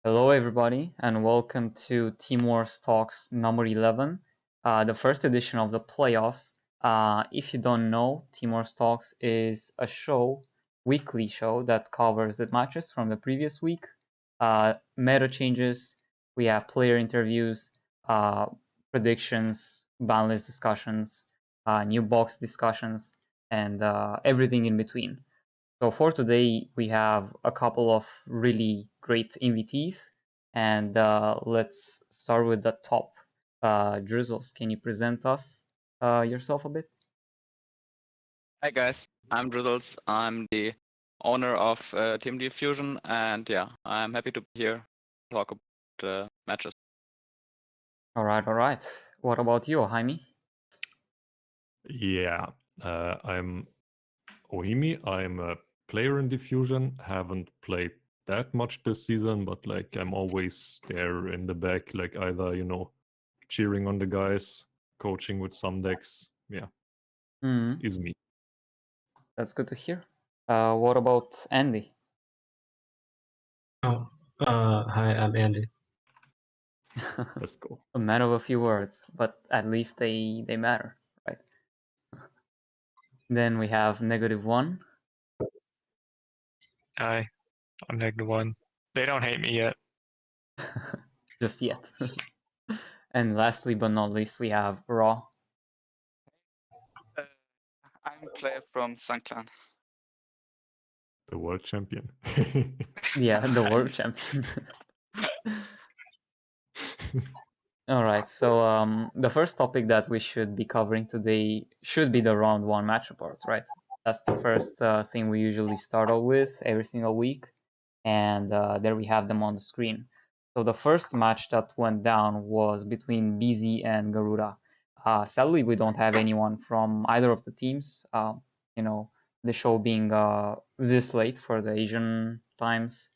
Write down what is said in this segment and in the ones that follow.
Hello, everybody, and welcome to Team Wars Talks number 11, the first edition of the playoffs. If you don't know, Team Wars Talks is a weekly show that covers the matches from the previous week, meta changes, we have player interviews, predictions, ban list discussions, new box discussions, and everything in between. So for today, we have a couple of really great invitees, and let's start with the top. Drizzles, can you present us yourself a bit? Hi guys, I'm Drizzles. I'm the owner of Team Diffusion, and yeah, I'm happy to be here to talk about matches. All right, all right. What about you, oHiMi? Yeah, I'm oHiMi. I'm a player in Diffusion. Haven't played that much this season, but like I'm always there in the back, like either cheering on the guys, coaching with some decks. Yeah, is me. That's good to hear. What about Andy? Hi, I'm Andy. Let's go. A man of a few words, but at least they matter, right? Then we have -1. Hi, I'm -1. They don't hate me yet. Just yet. And lastly but not least, we have Raw. I'm a player from SunClan. The world champion. Yeah, the world champion. All right, so the first topic that we should be covering today should be the round 1 match reports, right? That's the first thing we usually start out with every single week, and there we have them on the screen. So the first match that went down was between BZ and Garuda. Sadly, we don't have anyone from either of the teams. The show being this late for the Asian times,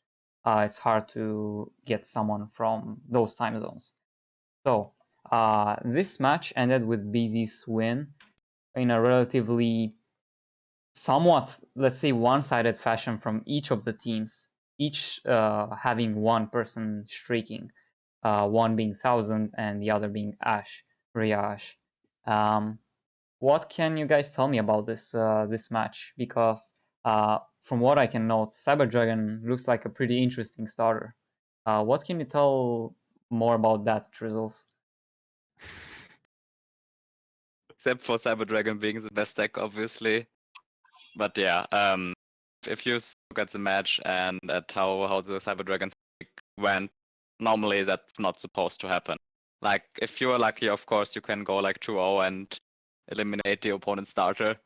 it's hard to get someone from those time zones. So this match ended with BZ's win in a relatively somewhat, let's say, one-sided fashion from each of the teams, each having one person streaking, one being 1000 and the other being Rhea Ash. What can you guys tell me about this match? Because from what I can note, Cyber Dragon looks like a pretty interesting starter. What can you tell more about that, Drizzles? Except for Cyber Dragon being the best deck, obviously. But yeah, if you look at the match and at how the Cyber Dragon went, normally that's not supposed to happen. Like if you're lucky, of course, you can go like 2-0 and eliminate the opponent's starter.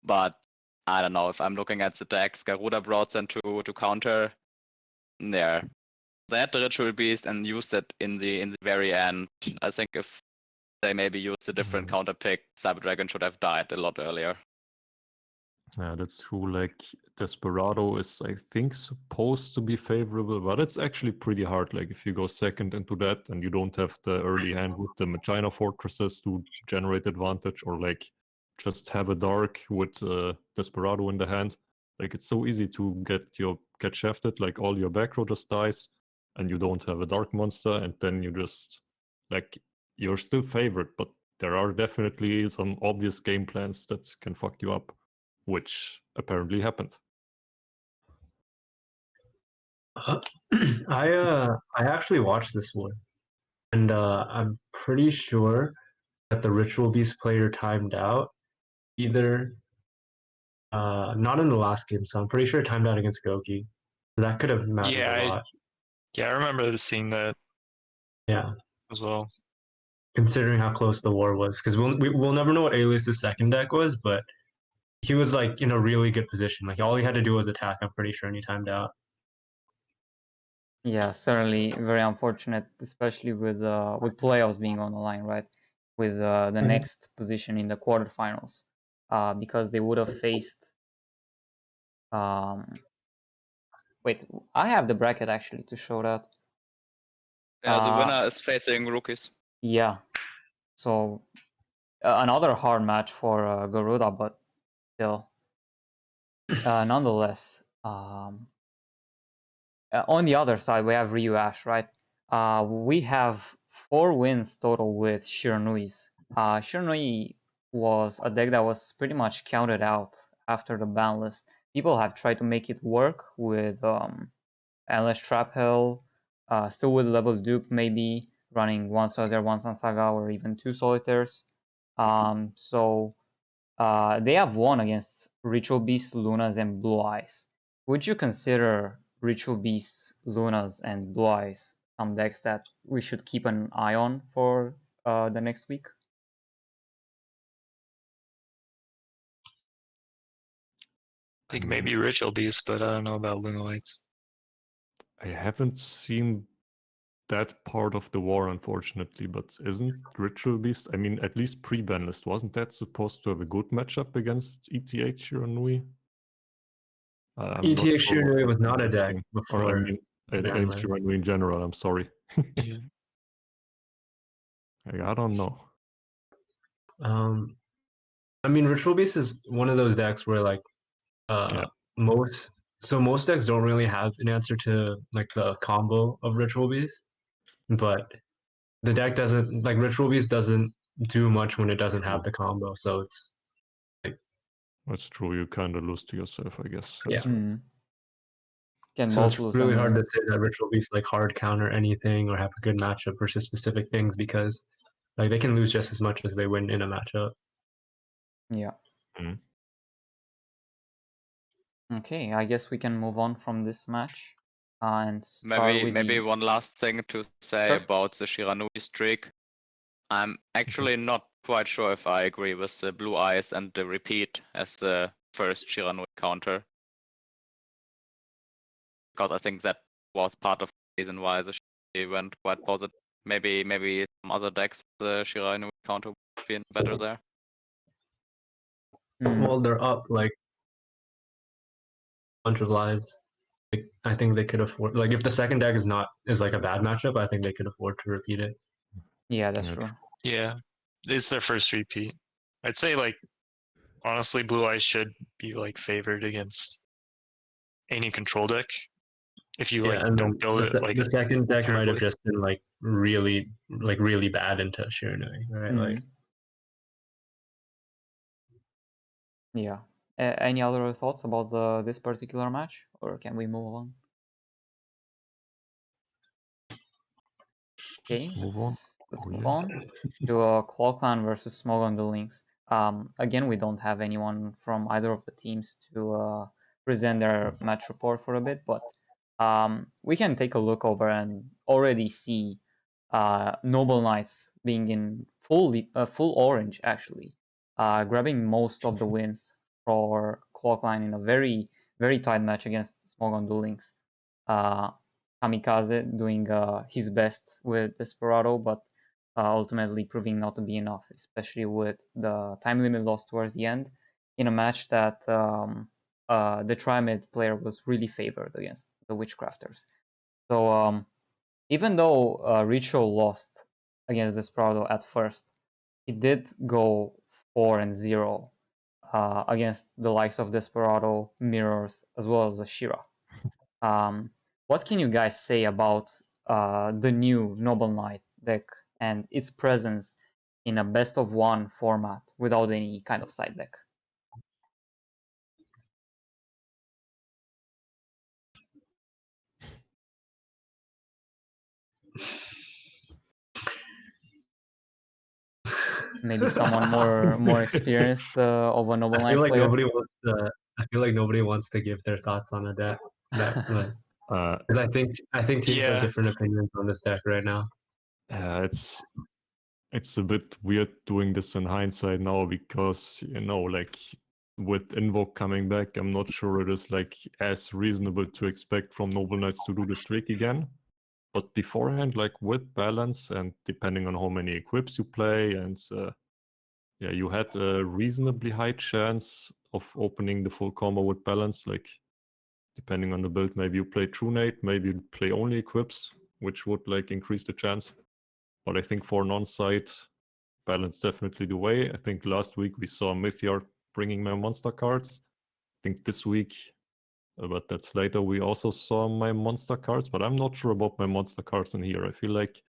But I don't know, if I'm looking at the decks Garuda brought them to counter, yeah, they had the Ritual Beast and used it in the very end. I think if they maybe used a different counter pick, Cyber Dragon should have died a lot earlier. Yeah, that's true. Like Desperado is, I think, supposed to be favorable, but it's actually pretty hard. Like if you go second into that and you don't have the early hand with the Machina Fortresses to generate advantage, or like just have a dark with Desperado in the hand, like it's so easy to get shafted. Like all your back row just dies, and you don't have a dark monster, and then you just like you're still favored, but there are definitely some obvious game plans that can fuck you up, which apparently happened. I actually watched this one, and I'm pretty sure that the Ritual Beast player timed out. Either not in the last game, so I'm pretty sure it timed out against Goki. That could have mattered a lot. I remember seeing that. Yeah, as well. Considering how close the war was, because we'll never know what Alias's second deck was, but he was like in a really good position. Like all he had to do was attack. I'm pretty sure, and he timed out. Yeah, certainly very unfortunate, especially with playoffs being on the line, right? With the next position in the quarterfinals, because they would have faced. Wait, I have the bracket actually to show that. Yeah, the winner is facing rookies. Yeah, so another hard match for Garuda, but still, nonetheless, on the other side, we have Ryu Ash, right? We have 4 wins total with Shiranui's. Shiranui was a deck that was pretty much counted out after the ban list. People have tried to make it work with Endless Trap Hell, still with level dupe maybe, running 1 solitaire, 1 Sun Saga, or even 2 solitaires. So they have won against Ritual Beasts, Lunas, and Blue Eyes. Would you consider Ritual Beasts, Lunas, and Blue Eyes some decks that we should keep an eye on for the next week? I think maybe Ritual Beast, but I don't know about Lunalites. I haven't seen that part of the war, unfortunately, but isn't Ritual Beast, I mean, at least pre-ban list, wasn't that supposed to have a good matchup against ETH Shiranui? I'm not ETH sure what Shiranui I'm was not a deck thinking. Or I before mean, ban list. Shiranui in general, I'm sorry. Yeah. I don't know. I mean, Ritual Beast is one of those decks where like Yeah. most decks don't really have an answer to like the combo of Ritual Beast, but the deck doesn't like Ritual Beast doesn't do much when it doesn't have the combo, so it's That's true. You kind of lose to yourself, I guess. Yeah. That's true. Can so both it's lose really and hard win. to say that Ritual Beast like hard counter anything or have a good matchup versus specific things because like they can lose just as much as they win in a matchup. Yeah. Mhm. Okay, I guess we can move on from this match and start with Maybe the... one last thing to say Sure. about the Shiranui streak. I'm actually not quite sure if I agree with the Blue Eyes and the repeat as the first Shiranui counter. Because I think that was part of the reason why the Shiranui went quite positive. Maybe some other decks the Shiranui counter would have been better there. Well, they're up like a bunch of lives. Like, I think they could afford like if the second deck is like a bad matchup, I think they could afford to repeat it. Yeah, that's Yeah, true. Yeah. It's their first repeat. I'd say like honestly Blue Eyes should be like favored against any control deck. If you like and don't build it like the second deck might have terribly. just been like really bad into Shiranui, right? Like Yeah. Any other thoughts about this particular match, or can we move on? Okay, move on. let's Oh, move yeah. on to Clockland versus Smog on Duel Links. Again, we don't have anyone from either of the teams to present their match report for a bit, but we can take a look over and already see Noble Knights being in full orange, actually, grabbing most of the wins for Clockline in a very, very tight match against Smog on Duel Links. Kamikaze doing his best with Desperado, but ultimately proving not to be enough, especially with the time limit loss towards the end in a match that the Trimid player was really favored against the Witchcrafters. So even though Richo lost against Desperado at first, he did go 4-0 against the likes of Desperado, Mirrors, as well as Ashira. What can you guys say about the new Noble Knight deck and its presence in a best of one format without any kind of side deck? Maybe someone more experienced of a Noble I Knight feel like player. nobody wants to give their thoughts on a deck that like Uh, because I think teams have Yeah. different opinions on this deck right now. it's a bit weird doing this in hindsight now because like with Invoke coming back, I'm not sure it is like as reasonable to expect from Noble Knights to do the streak again. But beforehand, like with balance and depending on how many equips you play, and yeah, you had a reasonably high chance of opening the full combo with balance. Like depending on the build, maybe you play True Nate, maybe you play only equips, which would like increase the chance. But I think for non-site, balance definitely the way. I think last week we saw Mythiar bringing my monster cards. I think this week but that's later. We also saw my monster cards, but I'm not sure about my monster cards in here. I feel like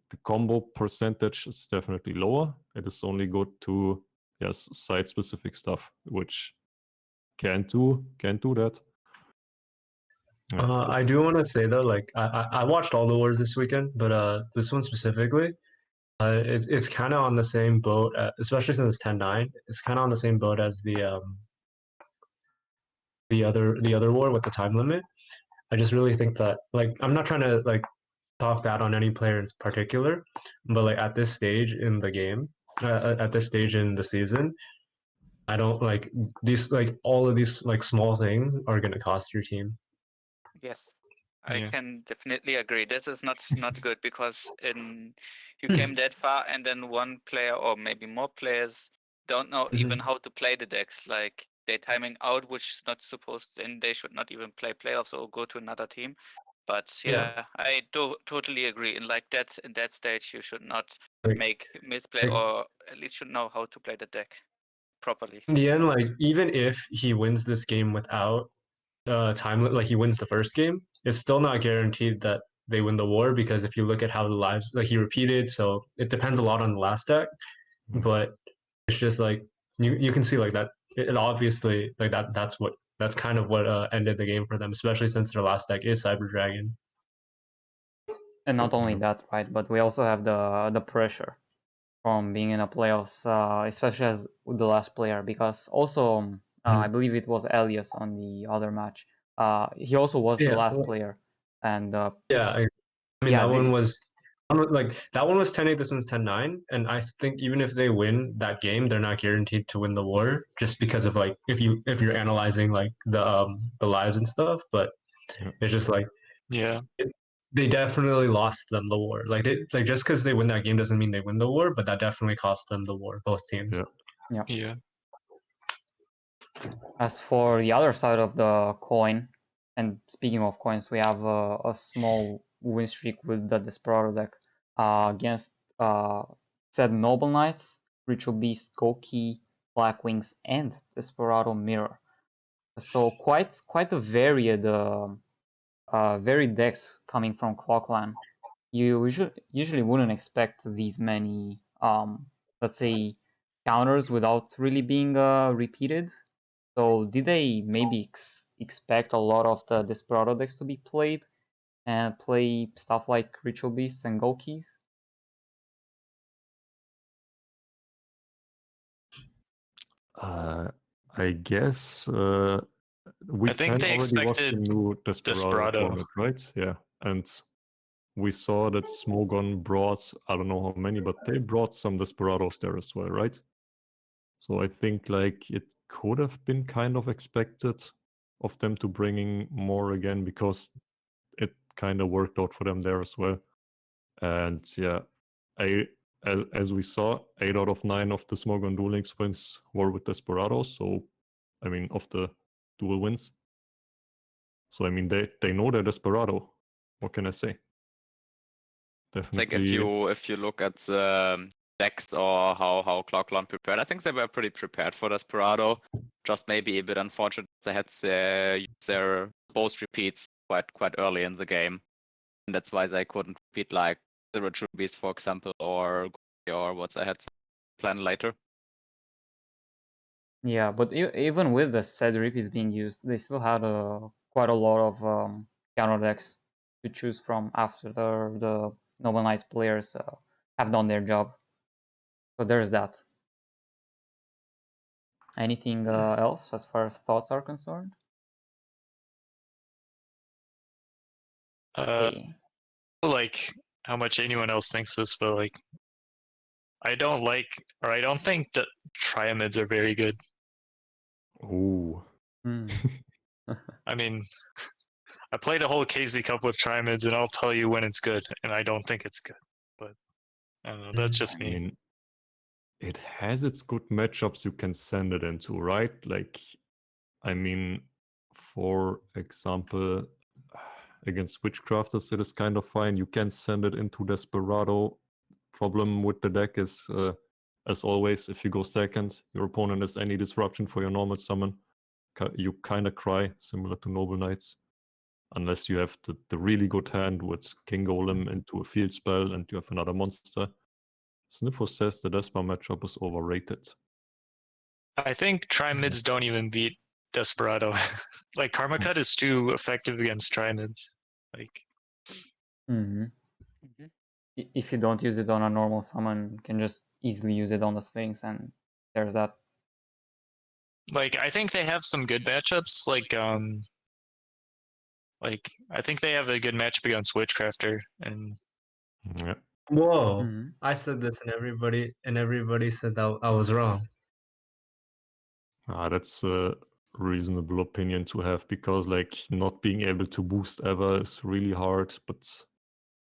the combo percentage is definitely lower. It is only good to, yes, site-specific stuff, which can't do that. I do want to say though, like I watched all the wars this weekend, but this one specifically, it's kind of on the same boat, especially since it's 10-9. It's kind of on the same boat as the other war with the time limit. I just really think that, like, I'm not trying to like talk bad on any player in particular, but like at this stage in the game, at this stage in the season, I don't like these, like all of these like small things are gonna cost your team. Yes, I Yeah. can definitely agree. This is not good because you came that far and then one player or maybe more players don't know even how to play the decks. Like they're timing out, which is not supposed, and they should not even play playoffs or go to another team. But Yeah. yeah, I do totally agree. In that stage, you should not Like, make misplay, like or at least should know how to play the deck properly. in the end, like even if he wins this game without like he wins the first game, it's still not guaranteed that they win the war, because if you look at how the lives, like he repeated, so it depends a lot on the last deck. But it's just like you can see like that it obviously like that's kind of what ended the game for them, especially since their last deck is Cyber Dragon. And not only that, right? But we also have the pressure from being in a playoffs, especially as the last player, because also I believe it was Elias on the other match. He also was the Yeah, last player, and yeah. I mean yeah, that one was like that one was 10-8, this one's 10-9, and I think even if they win that game, they're not guaranteed to win the war, just because of like if you're analyzing like the lives and stuff. But Yeah. it's just like Yeah. they definitely lost them the war. Like just because they win that game doesn't mean they win the war, but that definitely cost them the war, both teams. Yeah. Yeah. as for the other side of the coin, and speaking of coins, we have a small win streak with the Desperado deck against said Noble Knights, Ritual Beast, Goki, Black Wings, and Desperado Mirror. So quite a varied decks coming from Clockland. You usually wouldn't expect these many, let's say, counters without really being repeated. So did they maybe expect a lot of the Desperado decks to be played and play stuff like Ritual Beasts and Gokis? I guess I week think 10 they already was the expected new Desperado Desperado. format, right? Yeah. And we saw that Smogon brought, I don't know how many, but they brought some Desperados there as well, right? So I think like it could have been kind of expected of them to bringing more again, because it kind of worked out for them there as well. And yeah, as we saw, 8 out of 9 of the Smogon Duel Links wins were with Desperados. So I mean, of the dual wins. So I mean, they know they're Desperado. What can I say? It's like Definitely. if you look at the decks or how Clockland prepared, I think they were pretty prepared for Desperado. Just maybe a bit unfortunate they had to use their both repeats quite early in the game, and that's why they couldn't repeat like the Ritual Beast, for example, or what they had planned later. Yeah, but even with the said repeats being used, they still had quite a lot of counter decks to choose from after the Noble Knights players have done their job. So there's that. Anything else as far as thoughts are concerned? Okay. Like how much anyone else thinks this, but like I don't think that triamids are very good. Oh. I mean, I played a whole KZ Cup with triamids, and I'll tell you when it's good, and I don't think it's good. But I don't know. That's just I me. mean, it has its good matchups you can send it into, right? Like, I mean, for example, against Witchcrafters, it is kind of fine. You can send it into Desperado. Problem with the deck is, as always, if you go second, your opponent has any disruption for your normal summon. you kind of cry, similar to Noble Knights, unless you have the really good hand with King Golem into a field spell and you have another monster. Sniffo says the Despa matchup is overrated. I think Tri-Mids don't even beat Desperado. Like, Karma Cut is too effective against Tri-Mids. Like, Mhm. Mhm. If you don't use it on a normal summon, you can just easily use it on the Sphinx, and there's that. I think they have some good matchups. I think they have a good matchup against Witchcrafter, and Yeah. Whoa! Mhm. I said this, and everybody said that I was wrong. That's a reasonable opinion to have, because like not being able to boost ever is really hard, but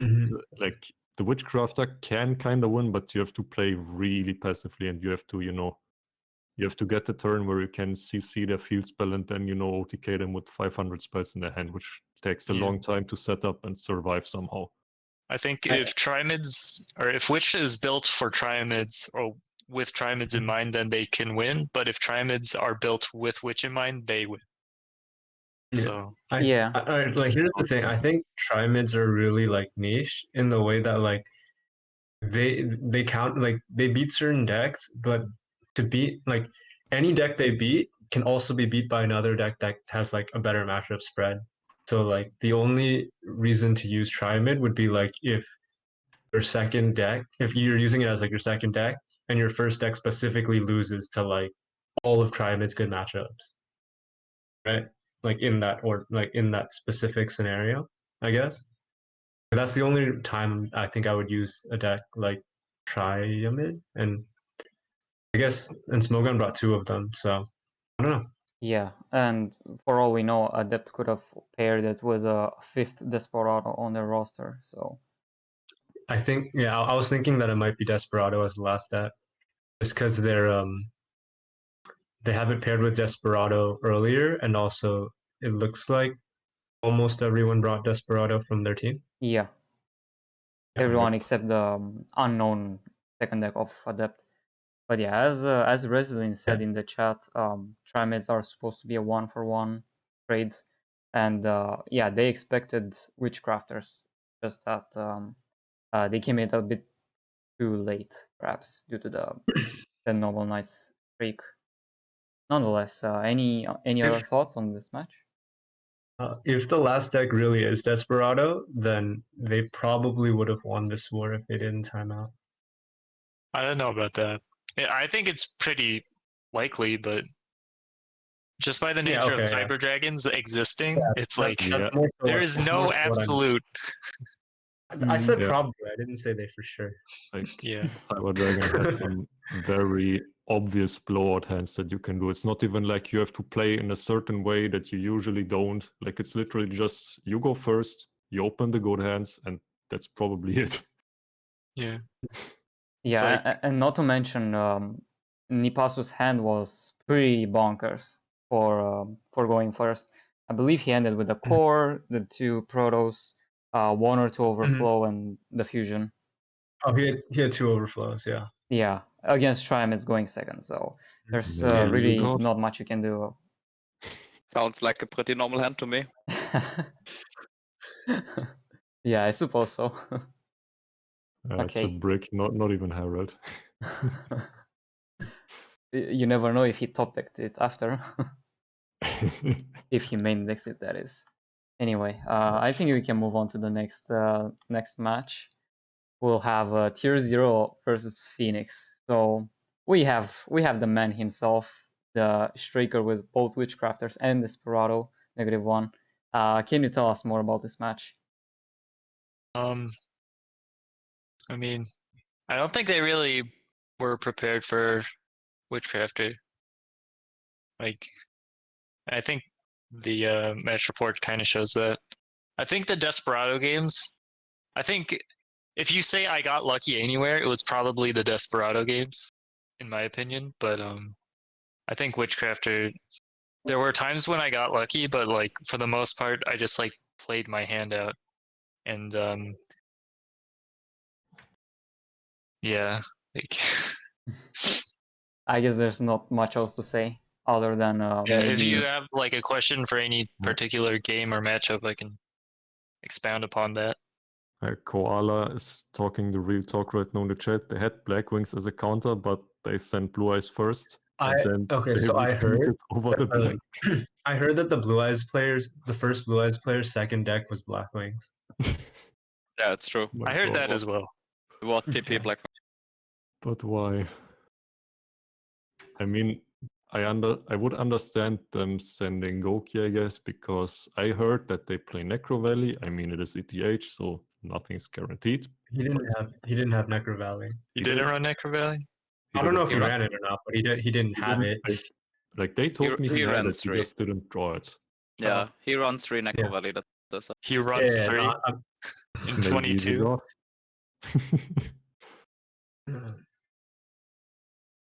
Mhm. like the Witchcrafter can kind of win, but you have to play really passively, and you have to, you have to get the turn where you can CC their field spell and then, OTK them with 500 spells in their hand, which takes a Yeah. long time to set up and survive somehow. I think I- if Tri-Mids, or if Witch is built for Tri-Mids, or with Tri-Mids in mind, then they can win. But if Tri-Mids are built with Witch in mind, they win. Yeah. So Yeah. Like, here's the thing. I think Tri-Mids are really like niche in the way that like they count, like they beat certain decks, but to beat like any deck they beat can also be beat by another deck that has like a better matchup spread. So like the only reason to use Tri-Mid would be like if your second deck, if you're using it as like your second deck, and your first deck specifically loses to like all of Tri-Mid's good matchups, right? Like in that, or like in that specific scenario, I guess. That's the only time I think I would use a deck like Triamid, and I guess and Smogon brought two of them, so I don't know. Yeah, and for all we know, Adept could have paired it with a fifth Desperado on their roster. So I think, yeah, I was thinking that it might be Desperado as the last deck, just because they have it paired with Desperado earlier, and also it looks like almost everyone brought Desperado from their team. yeah, Yeah. everyone Yep. except the unknown second deck of Adept. But yeah, as Resilin said in the chat, Trimids are supposed to be a 1-for-1 trade, and yeah, they expected Witchcrafters, just that they came in a bit too late, perhaps due to the Noble Knights streak. Nonetheless, any other thoughts on this match? If the last deck really is Desperado, then they probably would have won this war if they didn't time out. I don't know about that. Yeah, I think it's pretty likely, but just by the Yeah, nature of okay, yeah. Cyber Dragons existing, it's like Yeah. more so there is that's no more so what absolute. I said Yeah. probably. I didn't say they for sure. Like Yeah. Cyber Dragon has some very obvious blowout hands that you can do. It's not even like you have to play in a certain way that you usually don't. Like it's literally just you go first, you open the good hands, and that's probably it. Yeah. Yeah, like- and not to mention, Nipasu's hand was pretty bonkers for going first. I believe he ended with the core, the two protos, one or two overflow, and the fusion. Oh, he had two overflows. Yeah. Yeah, against Trim, it's going second, so there's Yeah, really God. not much you can do. Sounds like a pretty normal hand to me. Yeah, I suppose so. It's a Okay. brick, not even Herald. You never know if he top decked it after. If he main decks it, that is. Anyway, I think we can move on to the next match. We'll have Tier 0 versus Phoenix. So we have the man himself, the striker with both Witchcrafters and Desperado, -1. Can you tell us more about this match? I mean, I don't think they really were prepared for Witchcrafter. Like, I think the match report kind of shows that. I think the Desperado games. I think if you say I got lucky anywhere, it was probably the Desperado games, in my opinion. But I think Witchcrafter. There were times when I got lucky, but like for the most part, I just like played my hand out, and yeah, like I guess there's not much else to say other than Yeah, maybe. if you have like a question for any particular game or matchup, I can expound upon that. Koala is talking the real talk right now in the chat. They had Black Wings as a counter, but they sent Blue Eyes first. And then they I heard repeated over the Black. I heard that the Blue Eyes players, the first Blue Eyes player's second deck was Black Wings. Yeah, it's true. My I heard God. that as well. What TP Black? But why? I mean, I would understand them sending Goki, I guess, because I heard that they play Necro Valley. I mean, it is ETH, so nothing's guaranteed. He didn't have Necro Valley. You didn't run Necro Valley? I don't know if he didn't. ran it or not, but he didn't have it. Like they told me he had runs it, he three. just didn't draw it. Yeah, he runs 3 Necro Yeah. Valley. That's He runs Yeah, 3 no, in Maybe he 22. got-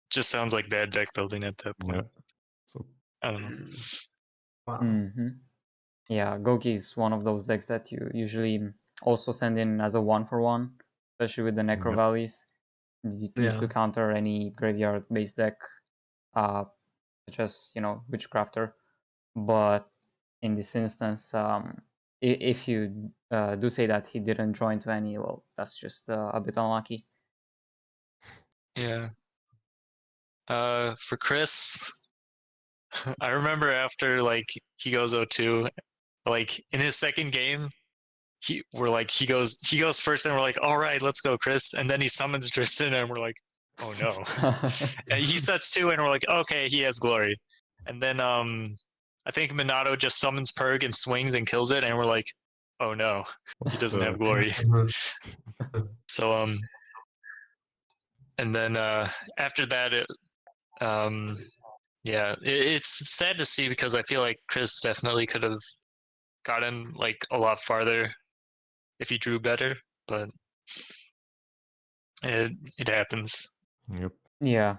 Just sounds like bad deck building at that point. Yeah. So I don't know. wow. Yeah, Goki is one of those decks that you usually also send in as a 1-for-1, especially with the Necro Yeah. Valleys. You use to Yeah. counter any graveyard-based deck, such as Witchcrafter. But in this instance, if you do say that he didn't draw into any, well, that's just a bit unlucky. Yeah. For Chris, I remember after like he goes 0-2, like in his second game, he goes first, and we're like, all right, let's go, Chris. And then he summons Tristan, and we're like, oh no. And he sets 2, and we're like, okay, he has glory. And then I think Minato just summons Purg and swings and kills it, and we're like, oh no, he doesn't have glory. So and then after that, it's sad to see because I feel like Chris definitely could have gotten like a lot farther if he drew better, but it happens. Yep. Yeah.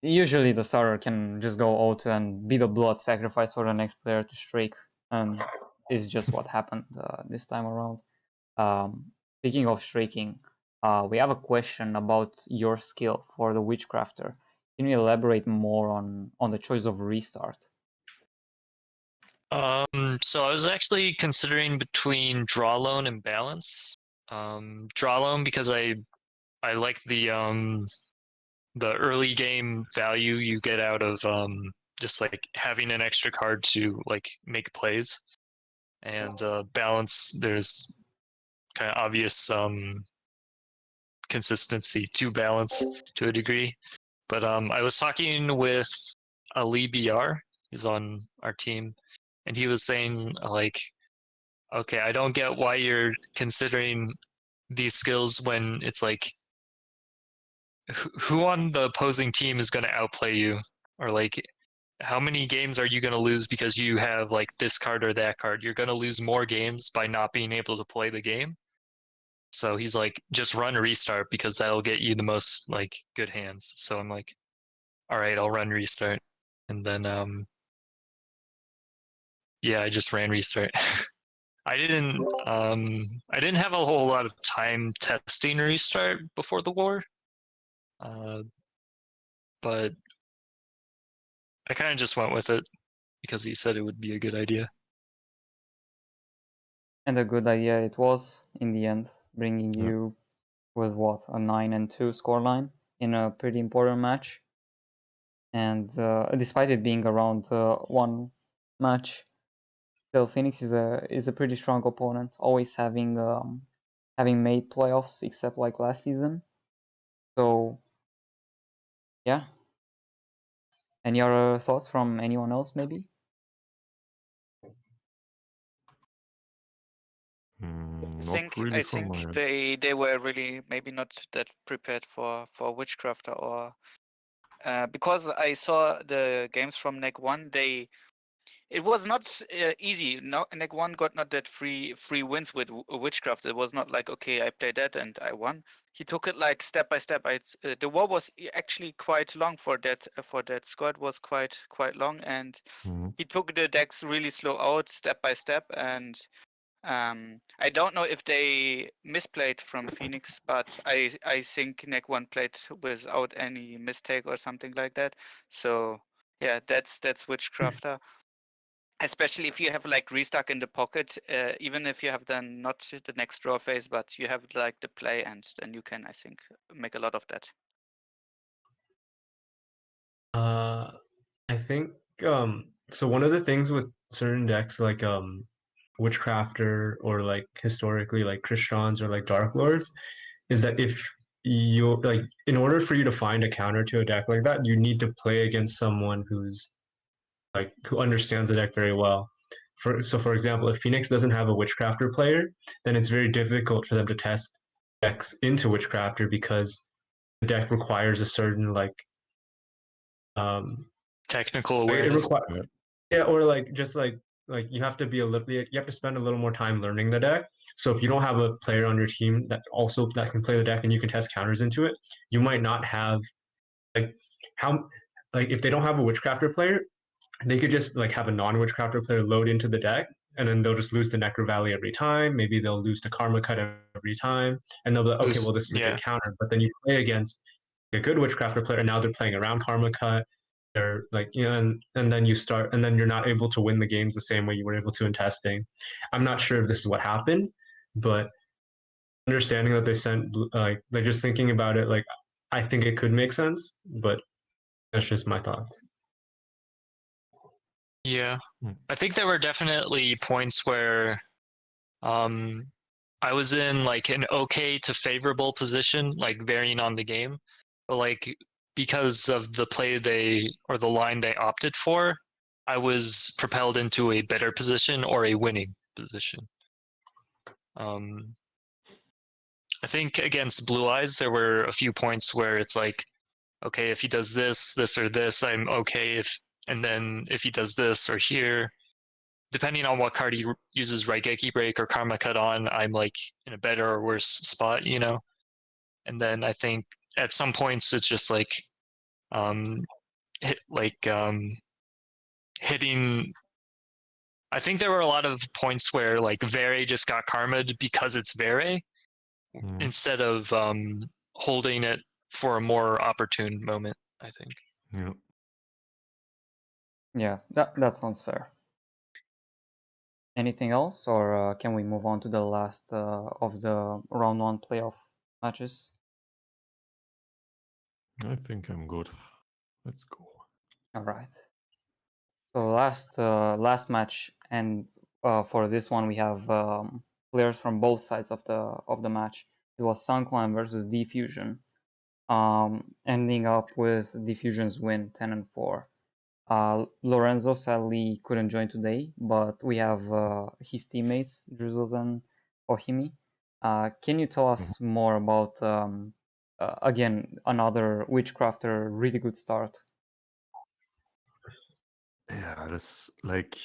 Usually the starter can just go 0-2 and be the blood sacrifice for the next player to strike, and is just what happened this time around. Speaking of striking, we have a question about your skill for the Witchcrafter. Can you elaborate more on the choice of restart? So I was actually considering between draw loan and balance. Draw loan because I like the early game value you get out of just like having an extra card to like make plays, and balance there's kind of obvious consistency to balance to a degree. But I was talking with Ali BR, who's on our team, and he was saying like, okay, I don't get why you're considering these skills when it's like who on the opposing team is going to outplay you, or like how many games are you going to lose because you have like this card or that card? You're going to lose more games by not being able to play the game. So he's like, just run restart because that'll get you the most like good hands. So I'm like, all right, I'll run restart. And then I just ran restart. I didn't have a whole lot of time testing restart before the war. But I kind of just went with it because he said it would be a good idea. And a good idea it was in the end, bringing you with what, a 9-2 scoreline in a pretty important match. And despite it being around one match, still Phoenix is a pretty strong opponent, always having made playoffs except like last season. So yeah. Any other thoughts from anyone else maybe? I think they were really maybe not that prepared for Witchcrafter, or because I saw the games from Neg 1, it was not easy. No, Neg 1 got not that free wins with Witchcraft. It was not like, okay, I played that and I won. He took it like step by step. The war was actually quite long for that. Squad was quite long, and he took the decks really slow out, step by step. And I don't know if they misplayed from Phoenix, but I think Neg 1 played without any mistake or something like that. So Yeah, that's Witchcrafter. Especially if you have like restuck in the pocket, even if you have then not the next draw phase, but you have like the play, and then you can, I think, make a lot of that. I think so one of the things with certain decks like Witchcrafter or like historically like Christians or like Dark Lords is that if you like in order for you to find a counter to a deck like that, you need to play against someone who understands the deck very well. For example, if Phoenix doesn't have a Witchcrafter player, then it's very difficult for them to test decks into Witchcrafter because the deck requires a certain um Technical it awareness. requires yeah, or like just like you have to be a little you have to spend a little more time learning the deck. So if you don't have a player on your team that can play the deck and you can test counters into it, you might not have like how like if they don't have a Witchcrafter player, they could just like have a non-Witchcrafter player load into the deck, and then they'll just lose the Necro Valley every time. Maybe they'll lose the Karma Cut every time, and they'll be like, okay, well this is a Yeah. good counter. But then you play against a good Witchcrafter player, and now they're playing around Karma Cut. They're like, you know, and then you start, and then you're not able to win the games the same way you were able to in testing. I'm not sure if this is what happened, but understanding that they sent like they're just thinking about it, like I think it could make sense, but that's just my thoughts. Yeah. Hmm. I think there were definitely points where I was in like an okay to favorable position, like varying on the game. But like because of the play or the line they opted for, I was propelled into a better position or a winning position. I think against Blue Eyes there were a few points where it's like, okay, if he does this, this or this, I'm okay. And then if he does this or here, depending on what card he uses Raigeki Break or Karma Cut on, I'm like in a better or worse spot, you know? And then I think at some points it's just like, um, hitting. I think there were a lot of points where like Vere just got karma'd because it's Vere instead of holding it for a more opportune moment, I think. Yeah. Yeah, that sounds fair. Anything else, or can we move on to the last of the round one playoff matches? I think I'm good. Let's go. All right. So last match, and for this one we have players from both sides of the match. It was Sunclimb versus Diffusion, ending up with Diffusion's win 10-4. Lorenzo sadly couldn't join today, but we have his teammates Drizzles and oHiMi. Can you tell us more about again another Witchcrafter really good start? Yeah, that's like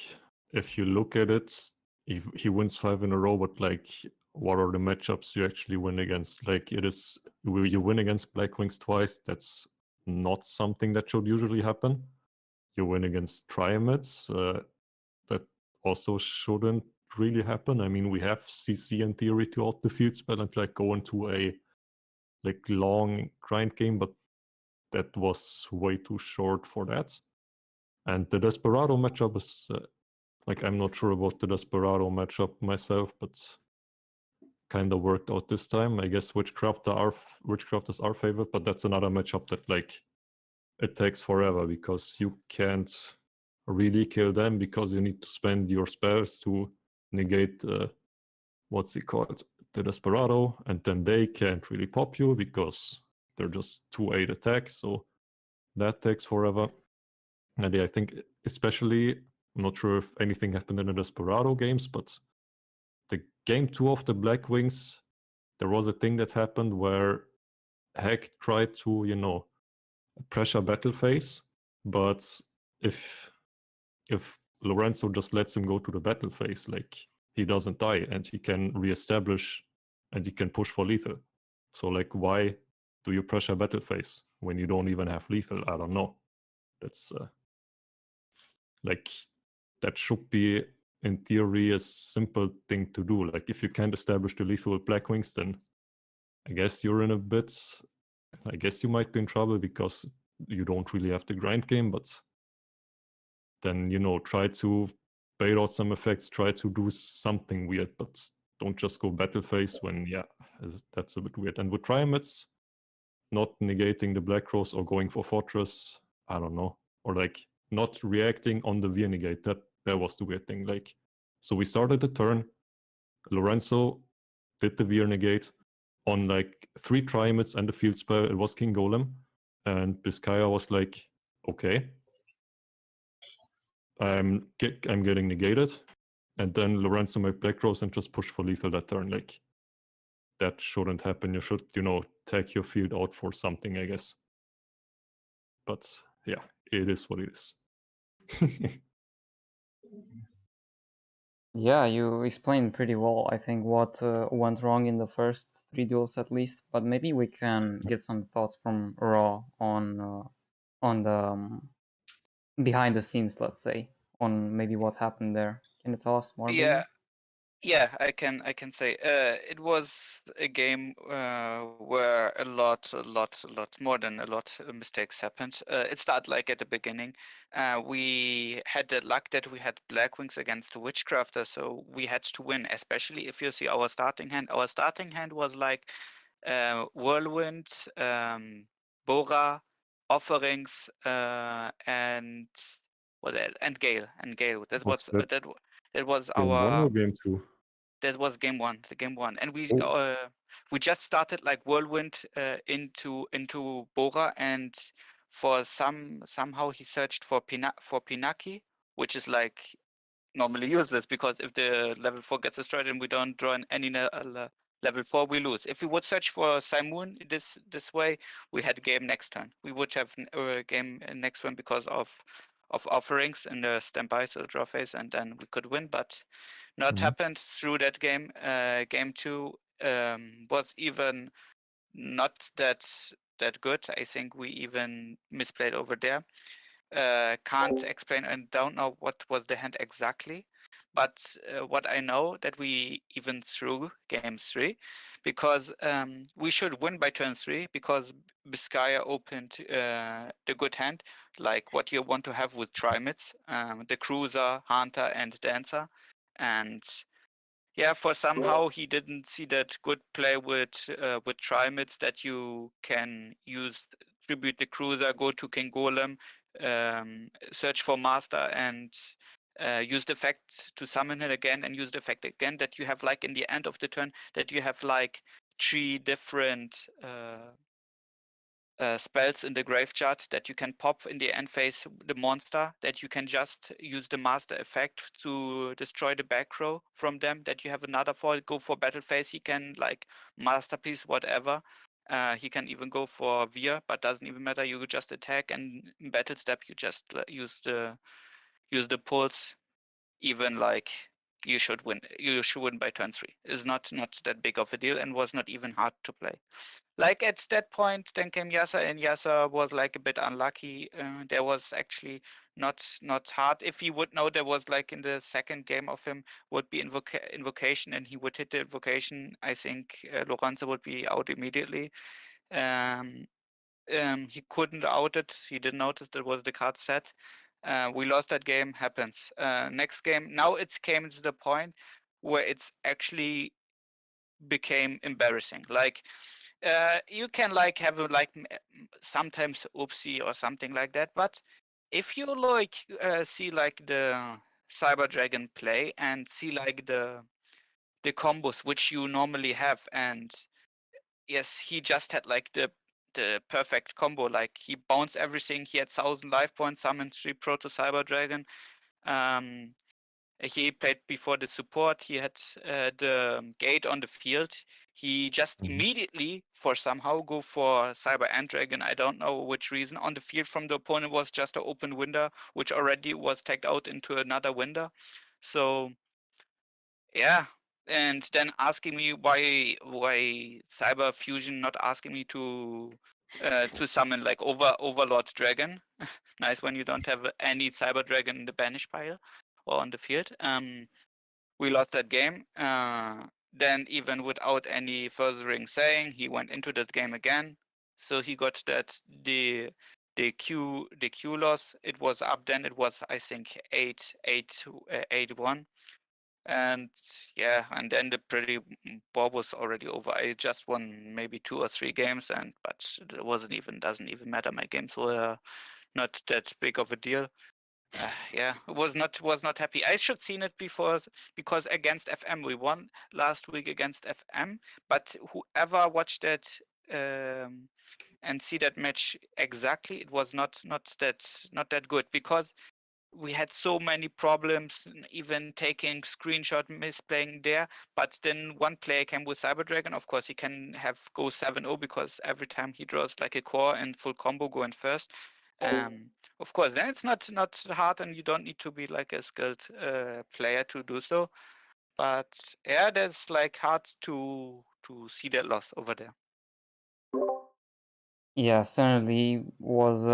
if you look at it, he wins 5 in a row, but like what are the matchups you actually win against? Like it is you win against Black Wings twice, that's not something that should usually happen. You win against Triamids, that also shouldn't really happen. I mean, we have CC in theory throughout the field spell and like go into a like long grind game, but that was way too short for that. And the Desperado matchup is like I'm not sure about the Desperado matchup myself, but kind of worked out this time. I guess Witchcraft is our favorite, but that's another matchup that like it takes forever because you can't really kill them because you need to spend your spells to negate what's it called, the Desperado, and then they can't really pop you because they're just 2-8 attacks, so that takes forever. And yeah, I think especially, I'm not sure if anything happened in the Desperado games, but the game 2 of the Black Wings, there was a thing that happened where Heck tried to, you know, pressure battle phase, but if Lorenzo just lets him go to the battle phase, like he doesn't die and he can reestablish and he can push for lethal. So like why do you pressure battle phase when you don't even have lethal? I don't know. That's like that should be in theory a simple thing to do. Like if you can't establish the lethal with Black Wings, then I guess you're in a bit, I guess you might be in trouble because you don't really have the grind game, but then try to bait out some effects, try to do something weird, but don't just go battle phase when that's a bit weird. And with Triamids, not negating the Black Rose or going for Fortress, I don't know, or like not reacting on the Veer negate. That was the weird thing. Like, so we started the turn, Lorenzo did the Veer negate on like 3 Triamids and the field spell. It was King Golem, and Biscaya was like, okay, I'm getting negated, and then Lorenzo made Black Rose and just push for lethal that turn. Like, that shouldn't happen. You should, take your field out for something, I guess. But yeah, it is what it is. Yeah, you explained pretty well, I think, what went wrong in the first 3 duels at least. But maybe we can get some thoughts from Raw on the behind the scenes, let's say, on maybe what happened there. Can you tell us more? Yeah, yeah, I can say it was a game where a lot more than a lot of mistakes happened. It started like at the beginning. We had the luck that we had Black Wings against the Witchcrafter, so we had to win. Especially if you see our starting hand. Our starting hand was like Whirlwind, Bora, Offerings, and what else? And Gale. That was that? that was Game 1 our or game 2? that was game one, the game one, and Oh. we just started like Whirlwind into Bora, and somehow he searched for Pinaki, which is like normally useless because if the level 4 gets destroyed and we don't draw any level 4, we lose. If we would search for Simoon this way, we had game next turn. We would have game next turn because of offerings in the standby, so the draw phase, and then we could win, but not happened through that game. Game 2 was even not that good. I think we even misplayed over there. Can't explain and don't know what was the hand exactly, but what I know that we even threw game 3 because we should win by turn 3 because Biscaya opened the good hand, like what you want to have with Trimids, the Cruiser, Hunter, and Dancer, and yeah, for somehow he didn't see that good play with Trimids that you can use tribute the Cruiser, go to King Golem, search for Master, and use the effect to summon it again, and use the effect again that you have like in the end of the turn that you have like 3 different spells in the graveyard that you can pop in the end phase the monster, that you can just use the master effect to destroy the back row from them, that you have another for go for battle phase, he can like masterpiece whatever. He can even go for Veer, but doesn't even matter, you just attack, and in battle step you just use the pulse, even like you should win by turn 3. It's not that big of a deal and was not even hard to play. Like at that point, then came Yasa, and Yasa was like a bit unlucky. There was actually not hard. If he would know there was like in the second game of him would be invocation, and he would hit the invocation, I think Lorenzo would be out immediately. He couldn't out it. He didn't notice there was the card set. We lost that game. Happens. Next game. Now it came to the point where it's actually became embarrassing. Like you can like have a like sometimes oopsie or something like that, but if you like see like the Cyber Dragon play and see like the combos which you normally have, and yes, he just had like the perfect combo, like he bounced everything, he had 1000 life points, summoned 3 Proto Cyber Dragon. He played before the support. He had the gate on the field. He just immediately, for somehow, go for Cyber Ant Dragon. I don't know which reason. On the field from the opponent was just an open window, which already was tagged out into another window. So, yeah. And then asking me why Cyber Fusion not asking me to summon like Overlord Dragon. Nice when you don't have any Cyber Dragon in the banish pile or on the field. We lost that game. Then even without any furthering saying, he went into that game again. So he got the the Q loss, it was up then. It was, I think, 8-1. And yeah, and then the pretty ball was already over. I just won maybe 2 or 3 games, but it doesn't even matter. My games were not that big of a deal. Yeah, was not happy. I should seen it before, because against FM we won last week against FM. But whoever watched that and see that match exactly, it was not that good, because we had so many problems, even taking screenshot, misplaying there. But then one player came with Cyber Dragon. Of course, he can go 7-0, because every time he draws like a core and full combo going first. Of course, then it's not hard, and you don't need to be like a skilled player to do so. But yeah, that's like hard to see that loss over there. Yeah, certainly was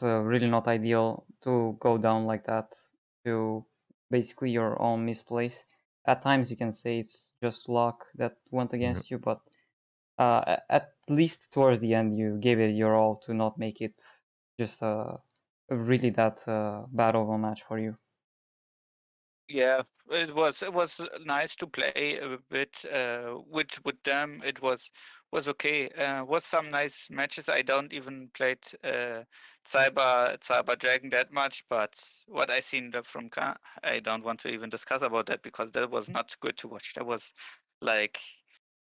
really not ideal to go down like that to basically your own misplace. At times you can say it's just luck that went against you, but at least towards the end you gave it your all to not make it just really that bad of a match for you. Yeah, it was nice to play a bit with them. It was okay. Was some nice matches. I don't even played Cyber Dragon that much, but what I seen from I don't want to even discuss about that, because that was not good to watch. That was like,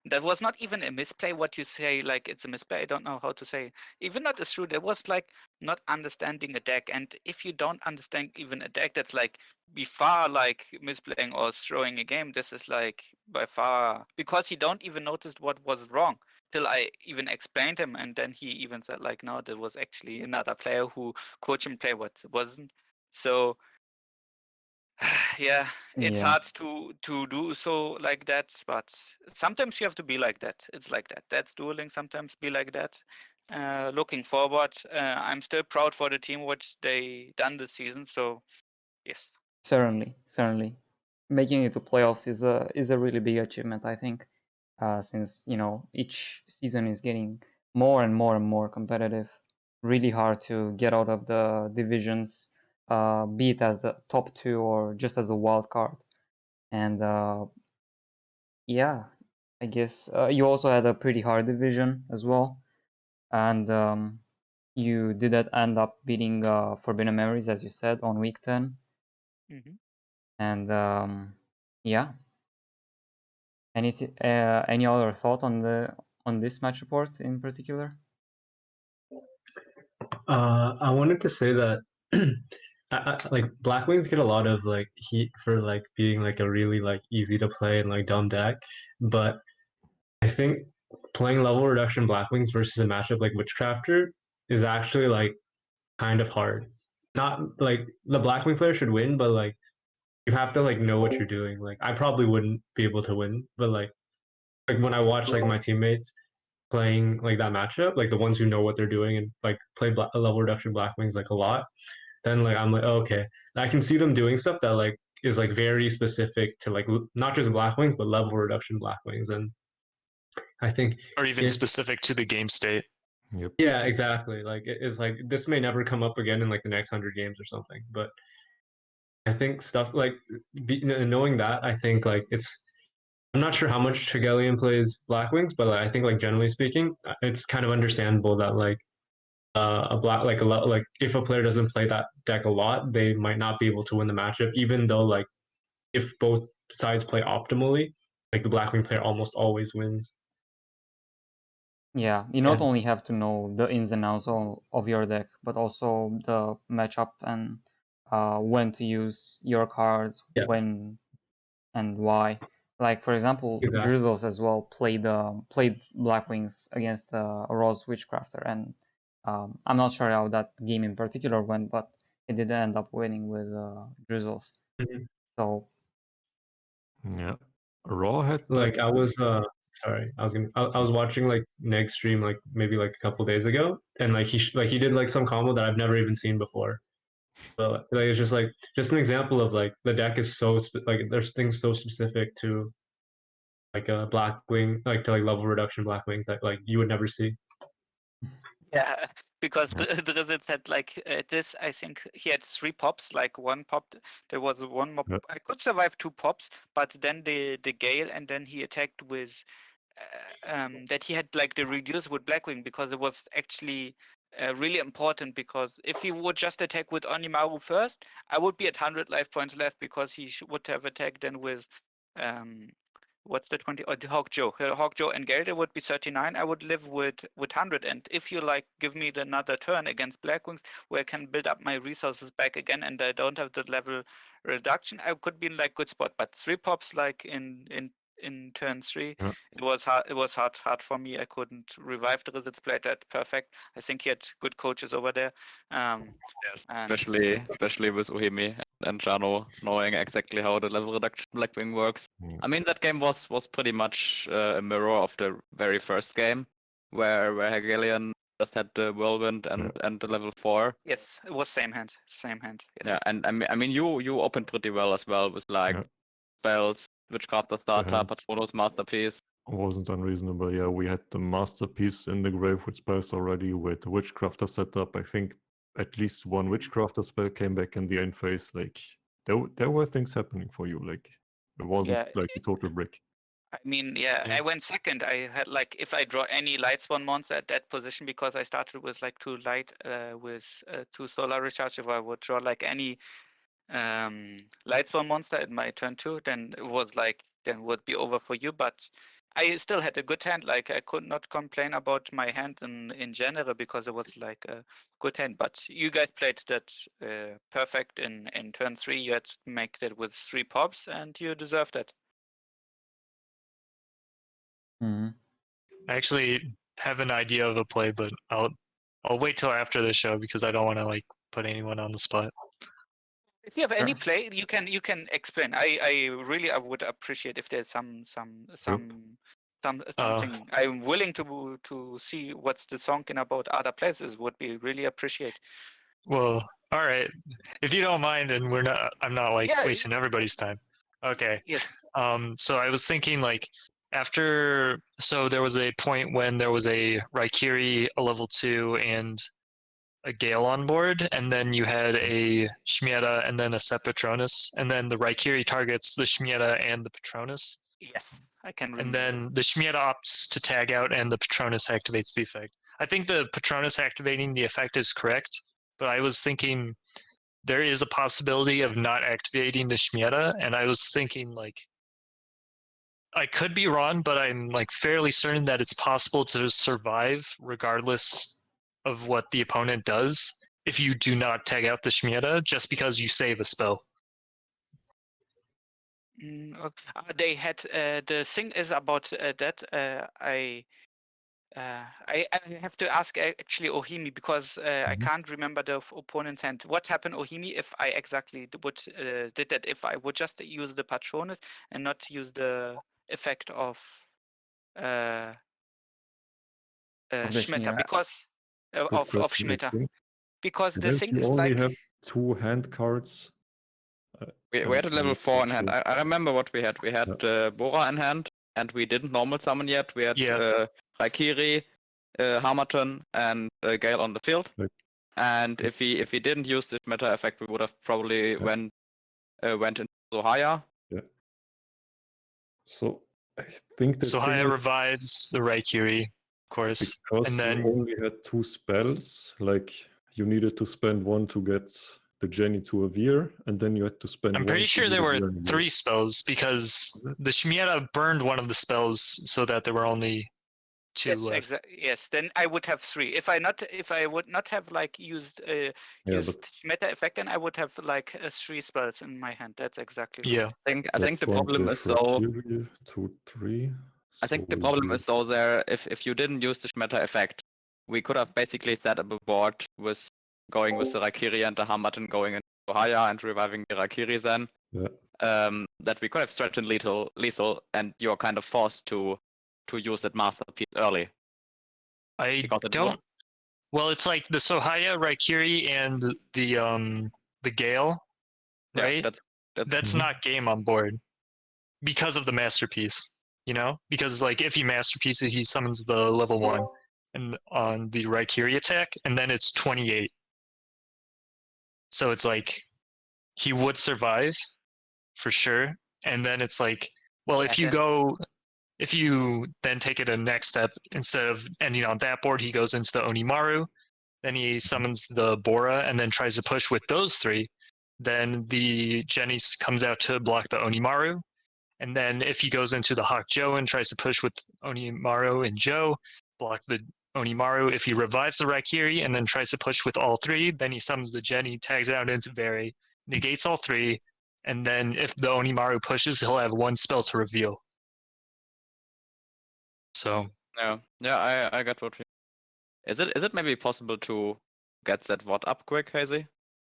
that was not even a misplay. What you say, like it's a misplay, I don't know how to say. Even not as true. That was like not understanding a deck. And if you don't understand even a deck, that's like be far like misplaying or throwing a game. This is like by far, because he don't even notice what was wrong till I even explained him, and then he even said like, no, there was actually another player who coached him play what wasn't. So yeah, it's Yeah. hard to do so like that, but sometimes you have to be like that. It's like that. That's Duel Links, sometimes be like that. Looking forward, I'm still proud for the team what they done this season. So yes. Certainly, making it to playoffs is a really big achievement, I think, since each season is getting more and more and more competitive. Really hard to get out of the divisions, be it as the top 2 or just as a wild card. And yeah, I guess you also had a pretty hard division as well, and you did end up beating Forbidden Memories, as you said, on week 10. Mm-hmm. And yeah, any other thought on this match report in particular? I wanted to say that like Blackwings get a lot of like heat for like being like a really like easy to play and like dumb deck, but I think playing level reduction Blackwings versus a matchup like Witchcrafter is actually like kind of hard. Not like the Blackwing player should win, but like you have to like know what you're doing. Like I probably wouldn't be able to win, but like when I watch like my teammates playing like that matchup, like the ones who know what they're doing and like play level reduction Blackwings like a lot, then like I'm like, oh, okay, I can see them doing stuff that like is like very specific to like not just Blackwings but level reduction Blackwings, and I think Or even if specific to the game state. Yep. yeah, exactly, like it's like this may never come up again in like the next 100 games or something, but I think stuff like knowing that, I think like I'm not sure how much Hegelian plays Blackwings, but I think like generally speaking, it's kind of understandable that like a black like if a player doesn't play that deck a lot, they might not be able to win the matchup, even though like if both sides play optimally, like the Blackwing player almost always wins. Yeah, you not And only have to know the ins and outs of your deck, but also the matchup and when to use your cards, yeah, when and why. Like for example, exactly. Drizzles as well played Blackwings against Rose Witchcrafter, and I'm not sure how that game in particular went, but it did end up winning with Drizzles. Mhm. So Yeah. Raw had Like like I was sorry, I was watching like Neg's stream like maybe like a couple days ago, and like he did like some combo that I've never even seen before. But like it's just an example of like the deck is so like there's things so specific to like a Blackwing, like to like level reduction Blackwings that like you would never see. Yeah, because the results had like this. I think he had 3 pops. Like one pop, there was one more. Yeah. I could survive 2 pops, but then the Gale, and then he attacked with that he had like the reduce with Blackwing because it was actually really important. Because if he would just attack with Onimaru first, I would be at 100 life points left because he would have attacked then with what's the 20 or Hawk Joe and Gelder would be 39. I would live with 100, and if you like give me another turn against Blackwings where I can build up my resources back again and I don't have the level reduction, I could be in like good spot. But 3 pops like in turn 3, Yeah. it was hard for me. I couldn't revive the Rizzets, played that perfect. I think he had good coaches over there. Yes, And especially with oHiMi and Jano knowing exactly how the level reduction Blackwing works. Mm. I mean, that game was pretty much a mirror of the very first game, where Hegelian just had the whirlwind and the level 4. yes, it was same hand. Yes. Yeah, and I mean you opened pretty well as well with like Yeah. spells, Witchcrafter Starter, hand Patronus Masterpiece. wasn't unreasonable. Yeah, we had the masterpiece in the grave with spells already with the Witchcrafter setup. I think at least one Witchcrafter spell came back in the end phase. Like there were things happening for you. Like it wasn't Yeah, like a total brick. I mean, yeah, Yeah. I went second. I had like if I draw any light spawn monster at that position because I started with like 2 light with 2 solar recharge. If I would draw like any light spawn monster at my turn 2, then it was like then would be over for you. But I still had a good hand. Like I could not complain about my hand in general because it was like a good hand. But you guys played that perfect in turn 3. You had to make that with 3 pops, and you deserved it. Mhm. I actually have an idea of a play, but I'll wait till after the show because I don't want to like put anyone on the spot. If you have any Sure. play, you can explain. I really I would appreciate if there's something. I'm willing to see what's the song in about other places. Would be really appreciate. Well, all right. If you don't mind, and I'm not like Yeah. wasting everybody's time. Okay. Yes. So I was thinking like so there was a point when there was a Raikiri, a level 2, and a Gale on board, and then you had a Shmieta and then a Set Patronus, and then the Raikiri targets the Shmieta and the Patronus, Yes, I can and remember. then the Shmieta opts to tag out and the Patronus activates the effect. I think the Patronus activating the effect is correct, but I was thinking there is a possibility of not activating the Shmieta, and I was thinking like I could be wrong, but I'm like fairly certain that it's possible to survive regardless of what the opponent does if you do not tag out the Shmieta just because you save a spell. They had the thing is about that I have to ask actually oHiMi because I can't remember the opponent's hand. What happened oHiMi if I exactly did that? If I would just use the Patronus and not use the effect of Of the Schmetter Shmieta. because Good of question, I Schmetter think. because the Yes, thing you is only like have 2 hand cards. We had a level 4 in hand. I remember what we had. We had Bora in hand, and we didn't normal summon yet. We had Raikiri, Harmatton, and Gale on the field. Like, and if we didn't use this meta effect, we would have probably went into Zohaya. Yeah. So I think the Zohaya thing is, revives the Raikiri, of course. because And then you only had 2 spells, like you needed to spend 1 to get the Jenny to a Veer, and then you had to spend I'm 1 pretty to sure get there a were Veer and 3 spells because the Shmieta burned one of the spells so that there were only 2 yes, left. exactly. Yes, then I would have 3. If I would not have like used meta effect, then I would have like 3 spells in my hand. That's exactly Yeah. right. I think the problem is so. 2, 3. I think the problem is so there. If you didn't use the meta effect, we could have basically set up a board with going with the Raikiri and the Harmatton going into Zohaya and reviving the Raikiri then. Yeah. That we could have threatened lethal, and you're kind of forced to use that masterpiece early. I don't. Well, it's like the Zohaya, Raikiri, and the Gale, right? Yeah, that's not game on board because of the masterpiece. You know, because like if he masterpieces, he summons the level 1. and on the Raikiri attack, and then it's 28. So it's like he would survive for sure. And then it's like, well, Yeah, if you then take it a next step, instead of ending on that board, he goes into the Onimaru, then he summons the Bora and then tries to push with those three. Then the Jenny comes out to block the Onimaru. And then if he goes into the Hawk Joe and tries to push with Onimaru and Joe, block the Onimaru. If he revives the Raikiri and then tries to push with all three, then he summons the Jenny, tags out into Very, negates all three, and then if the Onimaru pushes, he'll have one spell to reveal. So Yeah, I got what you. Is it maybe possible to get that VOD up quick, Hazy?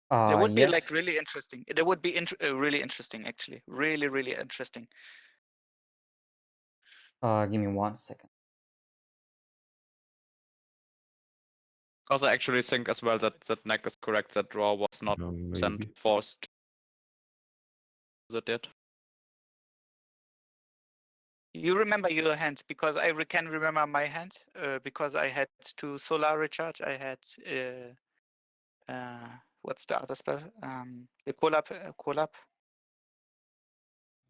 it would be Yes. like really interesting. It would be really interesting, actually. Really, really interesting. Give me 1 second. Because I actually think as well that Neck is correct. That draw was not Maybe. forced. Is it yet? You remember your hand, because I can remember my hand, because I had 2 solar recharge. I had what's the other spell? The collab. I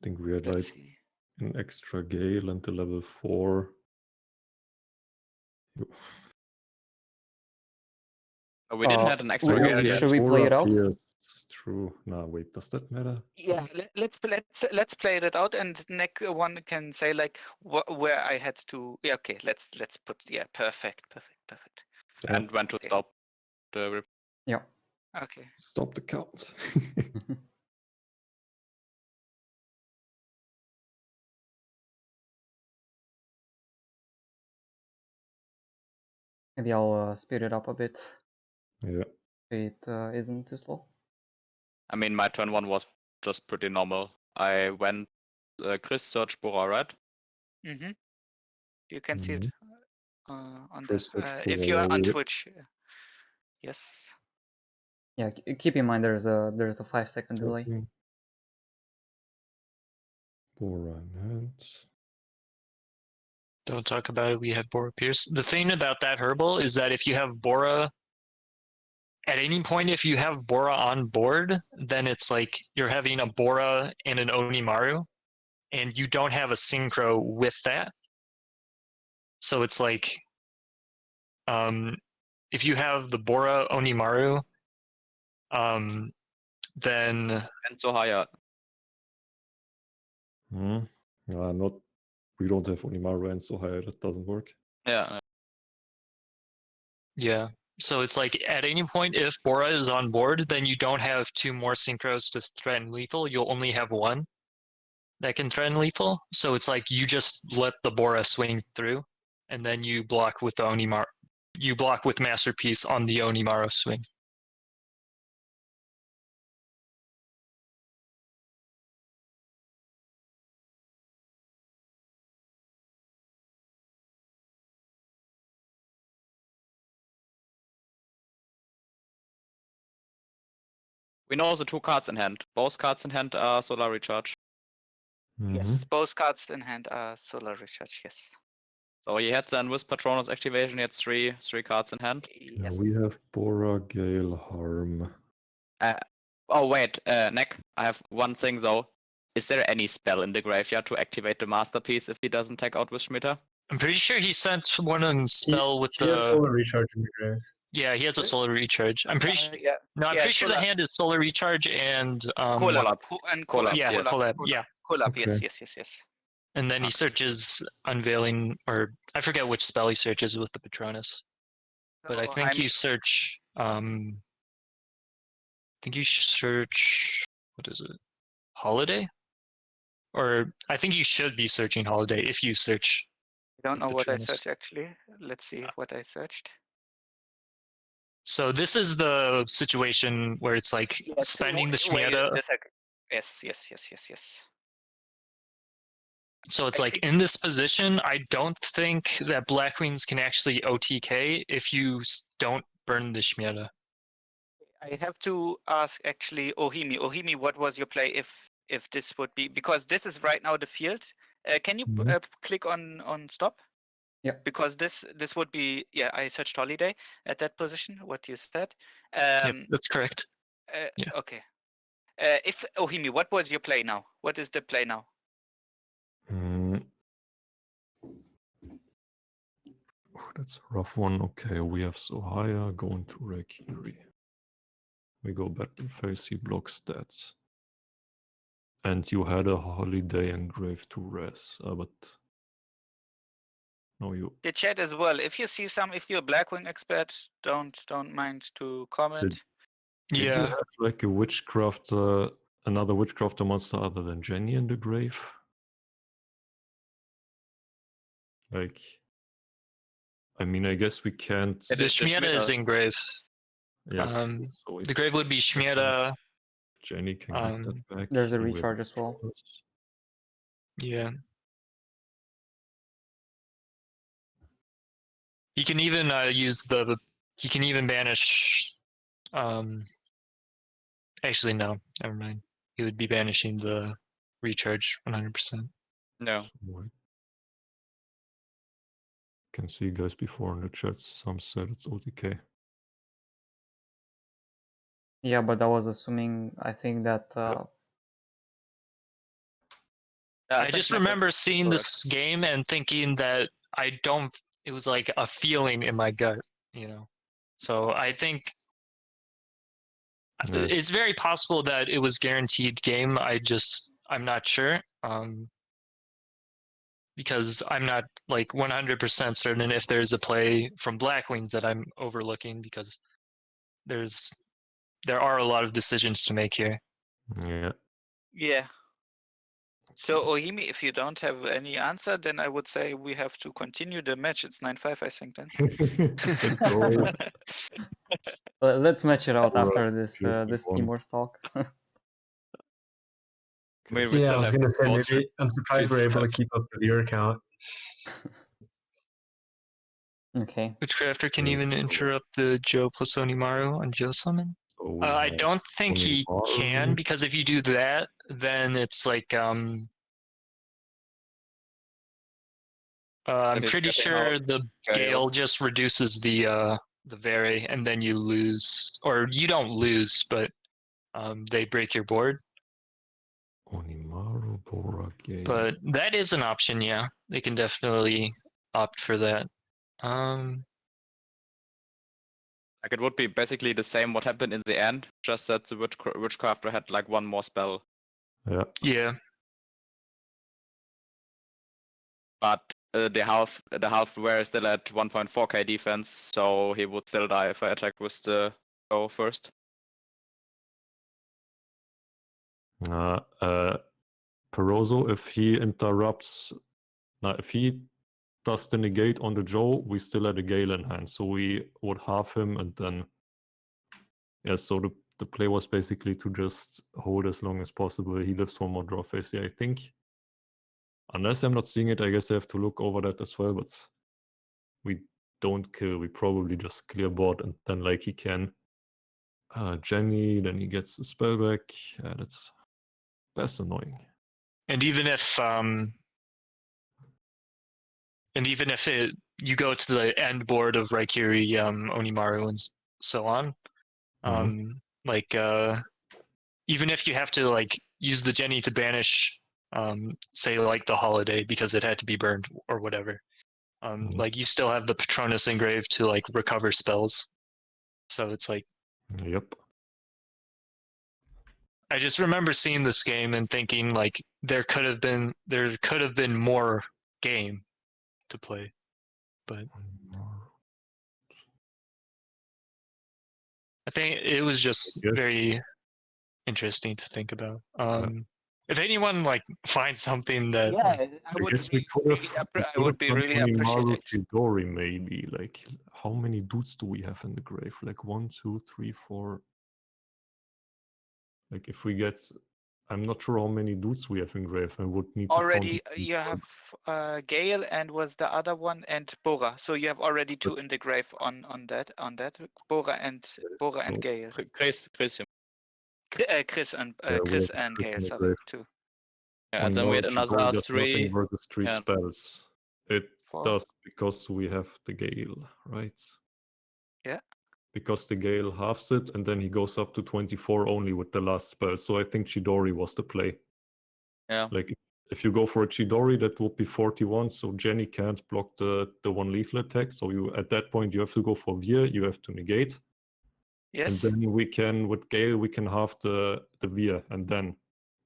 think we had Let's like see. an extra Gale until level 4. We didn't have an extra Gale yet. Should we play it out? Yes, true. Nah, wait, does that matter? Yeah, let's play it out, and Nick one can say like where I had to. Yeah, okay. Let's put. Yeah, perfect. And when to stop the. Yeah. Okay. Stop the count. Maybe I'll speed it up a bit. Yeah. It isn't too slow. I mean, my turn 1 was just pretty normal. I went Chris search Bora, right? Mm-hmm. You can see it on Chris the search if you're Bora, on yeah. Twitch. Yes. Yeah, keep in mind there's a 5-second delay. Checking. Bora in hand. don't talk about it. We had Bora Pierce. The thing about that herbal is that if you have Bora, at any point, if you have Bora on board, then it's like you're having a Bora and an Onimaru, and you don't have a synchro with that. So it's like, if you have the Bora Onimaru, then And so higher. Not. We don't have Onimaru and so high. That doesn't work. Yeah. yeah. So it's like at any point, if Bora is on board, then you don't have 2 more synchros to threaten lethal. You'll only have 1 that can threaten lethal. So it's like you just let the Bora swing through, and then you block with the Onimaru. You block with Masterpiece on the Onimaru swing. We know the 2 cards in hand. Both cards in hand are solar recharge. Yes. Both cards in hand are solar recharge. Yes. So he had then with Patronus activation, he had 3 cards in hand. Yeah, Yes. we have Bora, Gale, Harm. Oh wait, Neck, I have one thing though. Is there any spell in the graveyard to activate the Masterpiece if he doesn't take out with Schmitter? I'm pretty sure he sent one on spell with He has the. solar recharge in the grave. Yeah, he has a solar recharge. I'm pretty sure. Yeah. No, I'm Yeah, pretty sure the solar- hand is solar recharge and Collab. Yeah, Collab. collab. Yeah. Collab. Okay. Yes. And then he searches Unveiling, or I forget which spell he searches with the Patronus. But I think you search. I think you search. What is it? Holiday? Or I think you should be searching Holiday if you search. I don't know what I Patronus. searched actually. Let's see what I searched. So this is the situation where it's like spending the Shmiata. Yes. So it's I like think- in this position, I don't think that Black Queens can actually OTK if you don't burn the Shmiata. I have to ask actually oHiMi. oHiMi, what was your play if this would be, because this is right now the field. Can you click on stop? Yeah. Because this would be, yeah, I searched holiday at that position, what you said. Yep, that's correct. Yeah. Okay. If oHiMi, what was your play now? What is the play now? Mm. That's a rough one. Okay, we have Sohaya going to Rekiri. We go back to face, he blocks stats. And you had a holiday engraved to res, but no, you The chat as well. If you see some, if you're a Blackwing expert, don't mind to comment. did you Yeah. have like a witchcraft, another witchcrafter monster other than Jenny in the grave? Like, I mean, I guess we can't. Yeah, The the Shmieta is Shmieta- in grave. Yeah, Um, so The grave would be Shmieta. Jenny can get that back. There's a and we have recharge as well. Taurus. Yeah. He can even use the. He can even banish. Actually, no. Never mind. He would be banishing the recharge 100%. No. So I can see guys before in the chat. Some said it's OTK. Yeah, but I was assuming, I think that Yeah, I think just Mac- remember seeing correct. this game and thinking that I don't. It was like a feeling in my gut, you know. So I think Yeah. it's very possible that it was guaranteed game. I'm not sure. Because I'm not like 100% certain if there's a play from Blackwings that I'm overlooking, because there are a lot of decisions to make here. Yeah. Yeah. So oHiMi, if you don't have any answer, then I would say we have to continue the match. It's 9-5, I think. Then. Let's go. let's match it out Alright, after this juicy this one. Team Wars talk. Maybe we Yeah, I still was have gonna say most maybe I'm surprised we're able to keep up the viewer count. Okay. Witchcrafter can Yeah, even so- interrupt the Joe plus Onimaru on Joe summon. So we I have don't think he can, Onimaru. because if you do that, then it's like I'm he's pretty getting sure out the Gale just reduces the Vere, and then you lose, or you don't lose, but they break your board. Onimaru, Bora, Gale. But that is an option, yeah. They can definitely opt for that. Like it would be basically the same what happened in the end, just that the witchcrafter had like one more spell. Yeah. Yeah. But the half were still at 1.4k defense, so he would still die if I attack with the go first. Peroso, if he interrupts, if he does the negate on the Joe, we still had a Gale in hand, so we would halve him, and then so the play was basically to just hold as long as possible. He lives one more draw phase. Yeah, I think, unless I'm not seeing it, I guess I have to look over that as well, but we don't kill, we probably just clear board, and then like he can Jenny, then he gets the spell back. Yeah, that's annoying. And even if you go to the end board of Raikiri, Onimaru, and so on, like even if you have to like use the Jenny to banish, say like the holiday because it had to be burned or whatever, like you still have the Patronus engraved to like recover spells. So it's like, Yep. I just remember seeing this game and thinking like there could have been more game to play, but I think it was just Yes. very interesting to think about. Yeah. If anyone like finds something that Yeah, I I would guess we be could have. I would be really appreciative. Chidori, maybe. Like, how many dudes do we have in the grave? Like 1, 2, 3, 4. Like, if we get, I'm not sure how many dudes we have in grave. I would need to Already, count. you have Gale and was the other one, and Bora. So you have already two in the grave on that Bora and Gale. Chris, Chris and Chris Gale. in the Sorry, grave. two. yeah, and then we had another There's 3. nothing versus 3 yeah. spells. It does, because we have the Gale, right? Yeah. Because the Gale halves it, and then he goes up to 24 only with the last spell. So I think Chidori was the play. Yeah. Like, if you go for a Chidori, that would be 41, so Jenny can't block the one lethal attack. So you at that point, you have to go for Veer, you have to negate. Yes. And then we can, with Gale, we can halve the Veer, and then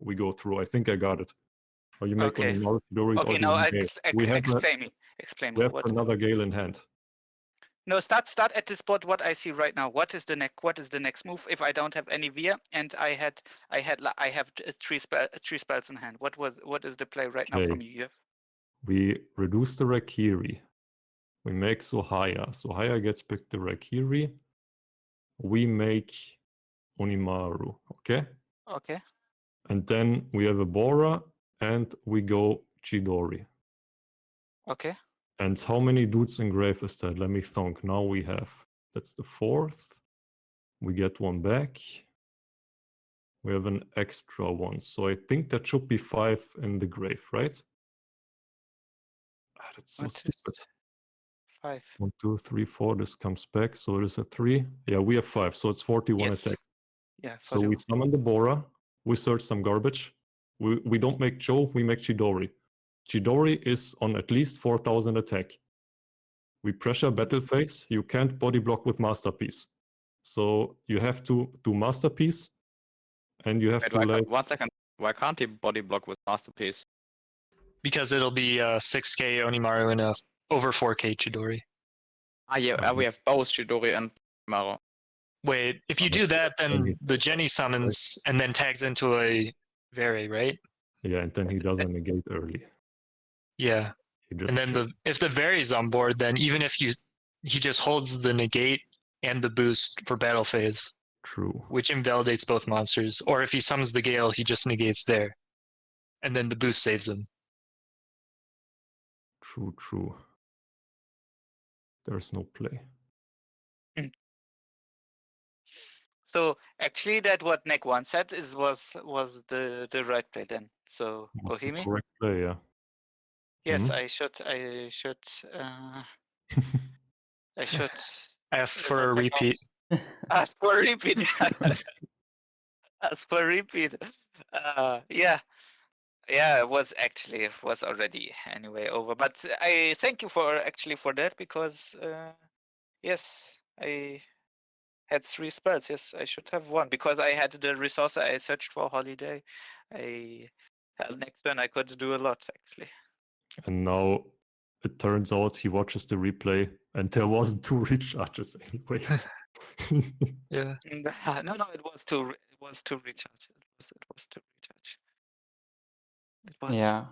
we go through. I think I got it. Or you make Okay. Onimaru Chidori, or Okay, do now you Gale? We have explain me. Explain we me have what. another Gale in hand. No, start at the spot. What I see right now. What is the next move? If I don't have any Veer and I have three spells in hand. What is the play right now Okay. from you? We reduce the Rakiri. We make Sohaya. Sohaya gets back the Rakiri. We make Onimaru, okay? Okay. And then we have a Bora, and we go Chidori. Okay. And how many dudes in grave is that? Let me think. Now we have, that's the fourth. We get one back. We have an extra one. So I think that should be 5 in the grave, right? Ah, that's so One, two, stupid. 5. 1, 2, 3, 4. This comes back. So it is a 3. Yeah, we have 5. So it's 41 Yes. attack. Yeah. So we summon the Bora. We search some garbage. We don't make Joe. We make Chidori. Chidori is on at least 4,000 attack. We pressure battle phase. You can't body block with Masterpiece. So you have to do Masterpiece, and you have Wait, to like. 1 second. Why can't he body block with Masterpiece? Because it'll be 6k Onimaru and over 4k Chidori. Ah, yeah, we have both Chidori and Maro. Wait, if you do that, then the Jenny summons and then tags into a Vere, right? Yeah, and then he doesn't negate early. Yeah. He just And then if the Vere's on board, then even if he just holds the negate and the boost for battle phase, True. which invalidates both monsters. Or if he summons the Gale, he just negates there. And then the boost saves him. True. There's no play. So actually, that what Neck One said was the right play then. So What's the oHiMi. correct play? Yeah. Yes, Mhm. I should. I should Ask for a repeat. ask for a repeat. Ask for a repeat. Yeah. Yeah, it was already anyway over. But I thank you for that because yes, I had 3 spells. Yes, I should have one because I had the resource. I searched for holiday. Next turn I could do a lot actually. And now it turns out he watches the replay, and there wasn't 2 recharges anyway. Yeah. No, it was to recharge. It was to recharge. It was. Yeah.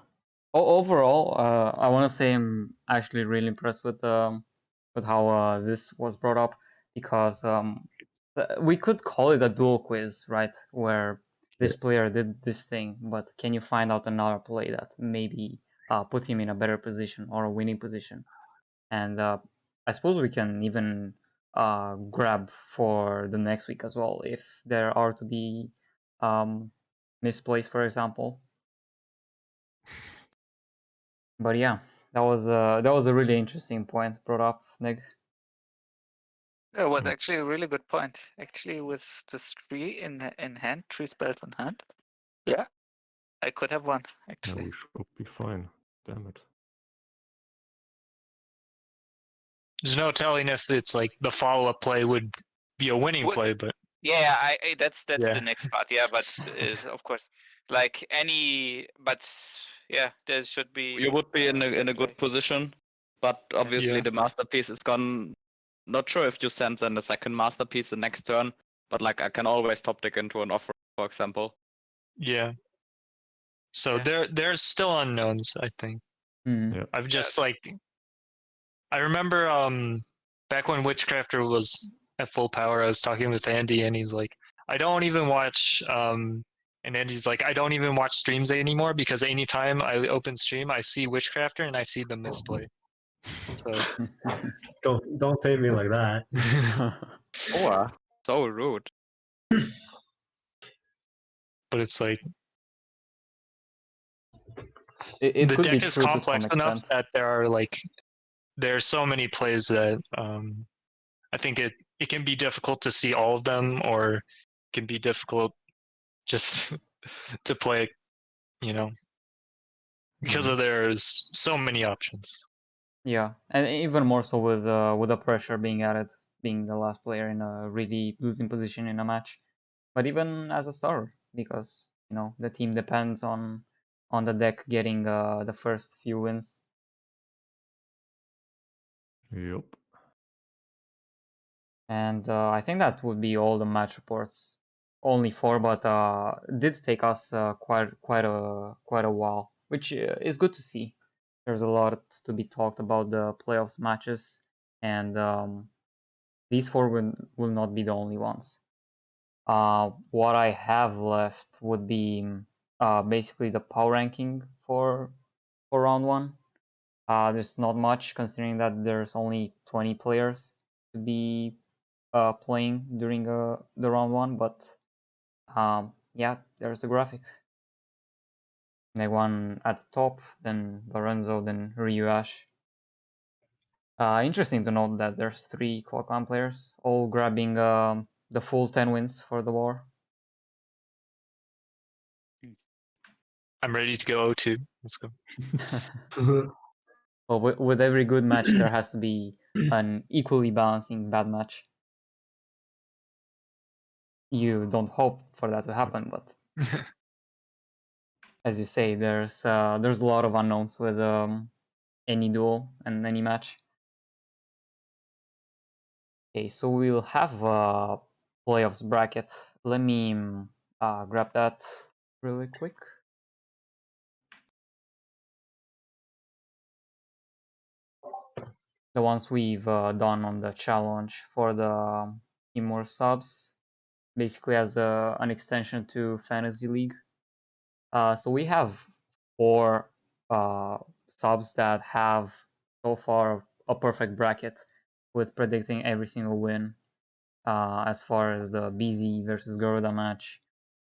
Overall, I want to say I'm actually really impressed with how this was brought up because we could call it a dual quiz, right? Where this player did this thing, but can you find out another play that maybe put him in a better position or a winning position? And I suppose we can even grab for the next week as well if there are to be misplays, for example. But yeah, that was a really interesting point brought up, Nick. It was actually a really good point. Actually, with the 3 in hand, 3 spells in hand. Yeah, I could have won. Yeah, Actually, we should be fine. Damn it. There's no telling if it's like the follow-up play would be a winning play, but yeah, that's Yeah. the next part. Yeah, but of course, like but yeah, there should be. You would be in a good position, but obviously Yeah. the Masterpiece is gone. Not sure if you send then the second Masterpiece the next turn, but like I can always top deck into an offer, for example. Yeah. So there's still unknowns, I think. Mm. Yeah. I've just I remember back when Witchcrafter was at full power, I was talking with Andy and he's like, I don't even watch and Andy's like, I don't even watch streams anymore because anytime I open stream I see Witchcrafter and I see the misplay. So Don't pay me like that. Oh, so rude. but it's like it the could be deck is true to some complex enough extent. that there are like there are so many plays that I think it can be difficult to see all of them, or it can be difficult just to play, because of there's so many options. Yeah, and even more so with the pressure being added, being the last player in a really losing position in a match, but even as a starter, because the team depends on the deck getting the first few wins. Yep. And I think that would be all the match reports. Only 4, but did take us quite a while, which is good to see. There's a lot to be talked about the playoffs matches, and these 4 will not be the only ones. What I have left would be basically the power ranking for round 1. There's not much, considering that there's only 20 players to be playing during the round 1, but yeah, there's the graphic. One at the top, then Lorenzo, then Ryuash. Interesting to note that there's 3 Cloud9 players, all grabbing the full 10 wins for the war. I'm ready to go 0-2. Let's go. Well, with every good match, there has to be an equally balancing bad match. You don't hope for that to happen, but as you say, there's a lot of unknowns with any duel and any match. Okay, so we'll have a playoffs bracket. Let me grab that really quick. The ones we've done on the challenge for the more subs, basically as an extension to Fantasy League. So we have 4 subs that have so far a perfect bracket with predicting every single win, as far as the BZ versus Garuda match,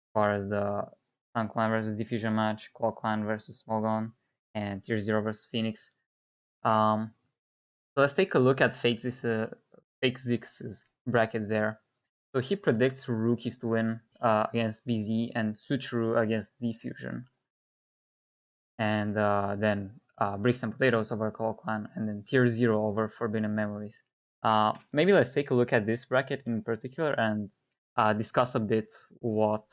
as far as the Sun Clan versus Diffusion match, Claw Clan versus Smogon, and Tier 0 versus Phoenix. So let's take a look at Fake Zix's bracket there. So he predicts rookies to win against BZ and Suchuru against Diffusion. And then Bricks and Potatoes over Claw Clan, and then Tier 0 over Forbidden Memories. Maybe let's take a look at this bracket in particular and discuss a bit what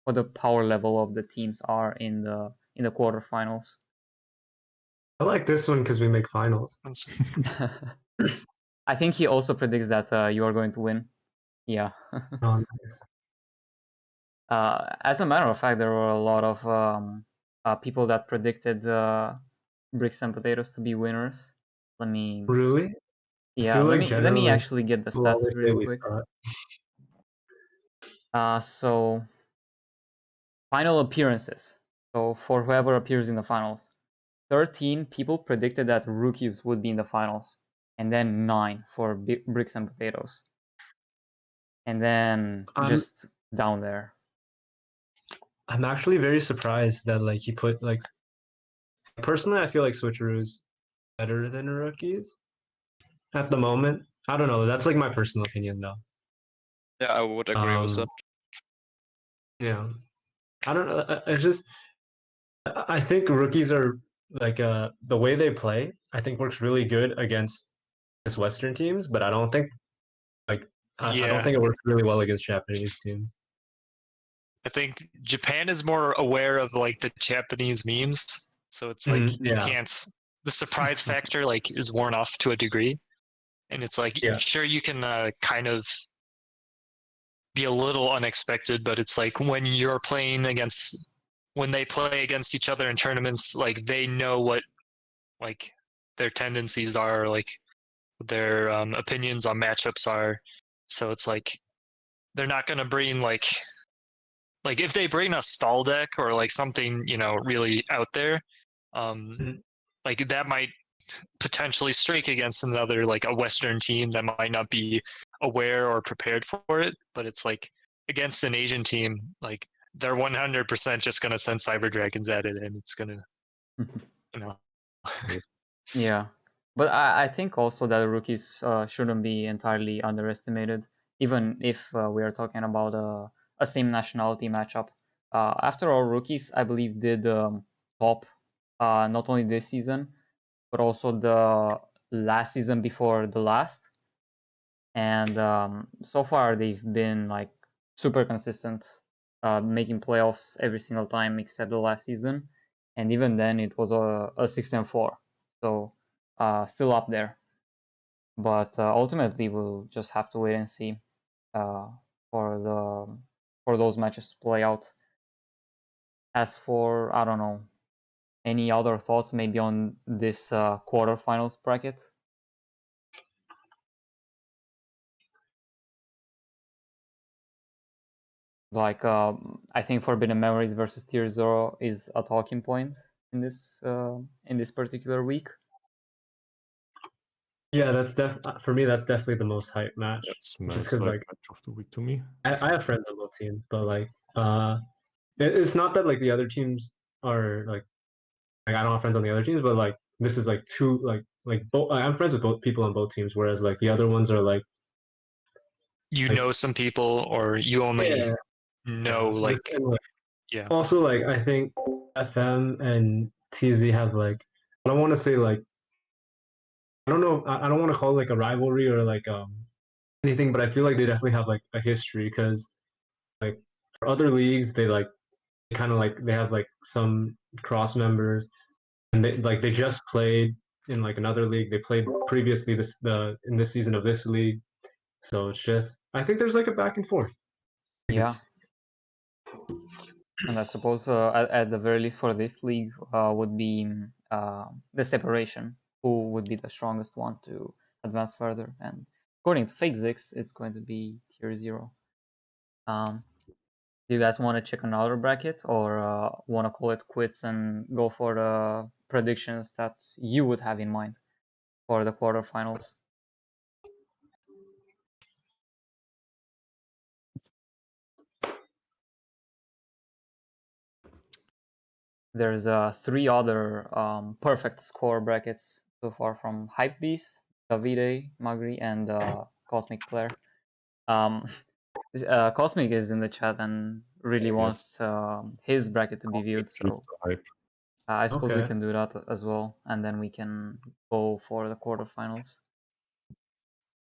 the power level of the teams are in the quarterfinals. I like this one because we make finals. I think he also predicts that you are going to win. Yeah. Oh, nice. As a matter of fact, there were a lot of people that predicted Bricks and Potatoes to be winners. Let me. Really? Yeah, let me actually get the stats really quick. So final appearances. So for whoever appears in the finals, 13 people predicted that rookies would be in the finals, and then 9 for Bricks and Potatoes, and then just down there. I'm actually very surprised that he put personally, I feel like Switcheroo's better than rookies at the moment. I don't know. That's my personal opinion, though. Yeah, I would agree with that. Yeah, I don't know. It's just I think rookies are the way they play. I think works really good against Western teams, but I don't think I don't think it works really well against Japanese teams. I think Japan is more aware of the Japanese memes, so it's you can't. The surprise factor is worn off to a degree, and it's sure you can kind of be a little unexpected, but it's when you're playing against when they play against each other in tournaments, they know what their tendencies are, their opinions on matchups are. So it's they're not gonna bring if they bring a stall deck or something really out there, that might potentially streak against another a Western team that might not be aware or prepared for it. But it's against an Asian team, they're 100% just gonna send Cyber Dragons at it, and it's gonna Yeah, But I think also that rookies shouldn't be entirely underestimated, even if we are talking about a same nationality matchup. After all, rookies, I believe, did top not only this season, but also the last season before the last. And so far, they've been like super consistent, making playoffs every single time except the last season. And even then, it was a 6-4. So still up there. But ultimately, we'll just have to wait and see for those matches to play out. As for, I don't know, any other thoughts maybe on this quarterfinals bracket? Like, I think Forbidden Memories versus Tier 0 is a talking point in this particular week. Yeah, that's for me. That's definitely the most hype match. That's Just most because, like, match of the week to me. I have friends on both teams, but like, it's not that like the other teams are like I don't have friends on the other teams, but like this is like two like both. I'm friends with both people on both teams, whereas like the other ones are like You Like- know some people, or you only yeah, know yeah. like And, like, yeah. also like I think FM and TZ have like I don't want to say like I don't know I don't want to call it like a rivalry or like anything, but I feel like they definitely have like a history because like for other leagues they like kind of like they have like some cross members and they just played in like another league. They played previously in this season of this league, so it's just I think there's like a back and forth. Like, Yeah. And I suppose at the very least for this league would be the separation. Who would be the strongest one to advance further? And according to FakeZix, it's going to be Tier 0. Do you guys want to check another bracket or want to call it quits and go for the predictions that you would have in mind for the quarterfinals? There's 3 other perfect score brackets so far from Hypebeast, Davide, Magri, and Cosmic Player. Cosmic is in the chat and really wants his bracket to be viewed, so I suppose we can do that as well, and then we can go for the quarterfinals.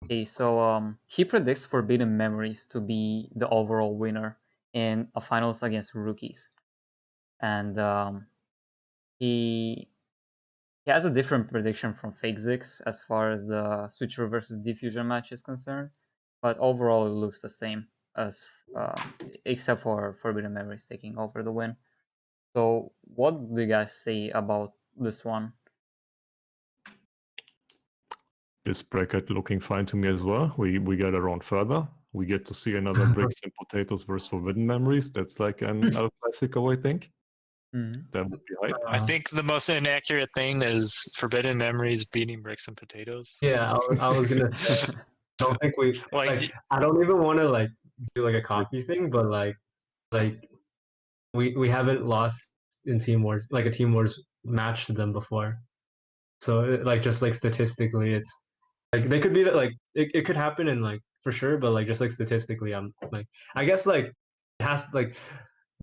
Okay, so he predicts Forbidden Memories to be the overall winner in a finals against rookies, and he has a different prediction from FakeZix as far as the Switcher versus Diffusion match is concerned, but overall it looks the same as except for Forbidden Memories taking over the win. So what do you guys say about this one? This bracket looking fine to me as well. We get around further. We get to see another Bricks and Potatoes versus Forbidden Memories. That's like an El Clasico, I think. That would be hype. I think the most inaccurate thing is Forbidden Memories beating Bricks and Potatoes. Yeah, I was gonna say. I don't think we like. I don't even want to like do like a copy thing, but like we haven't lost in Team Wars like a Team Wars match to them before. So like just like statistically, it's like they could be like it could happen in like for sure, but like just like statistically, I'm like I guess like it has like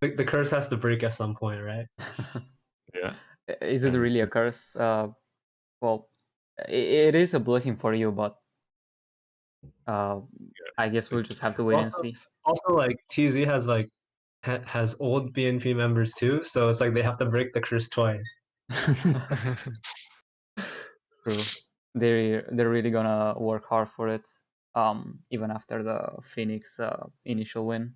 the curse has to break at some point, right? Yeah. Is it really a curse? Well, it is a blessing for you, but I guess we'll just have to wait and see. Also, like TZ has like has old BNP members too, so it's like they have to break the curse twice. True. They're really gonna work hard for it, even after the Phoenix initial win.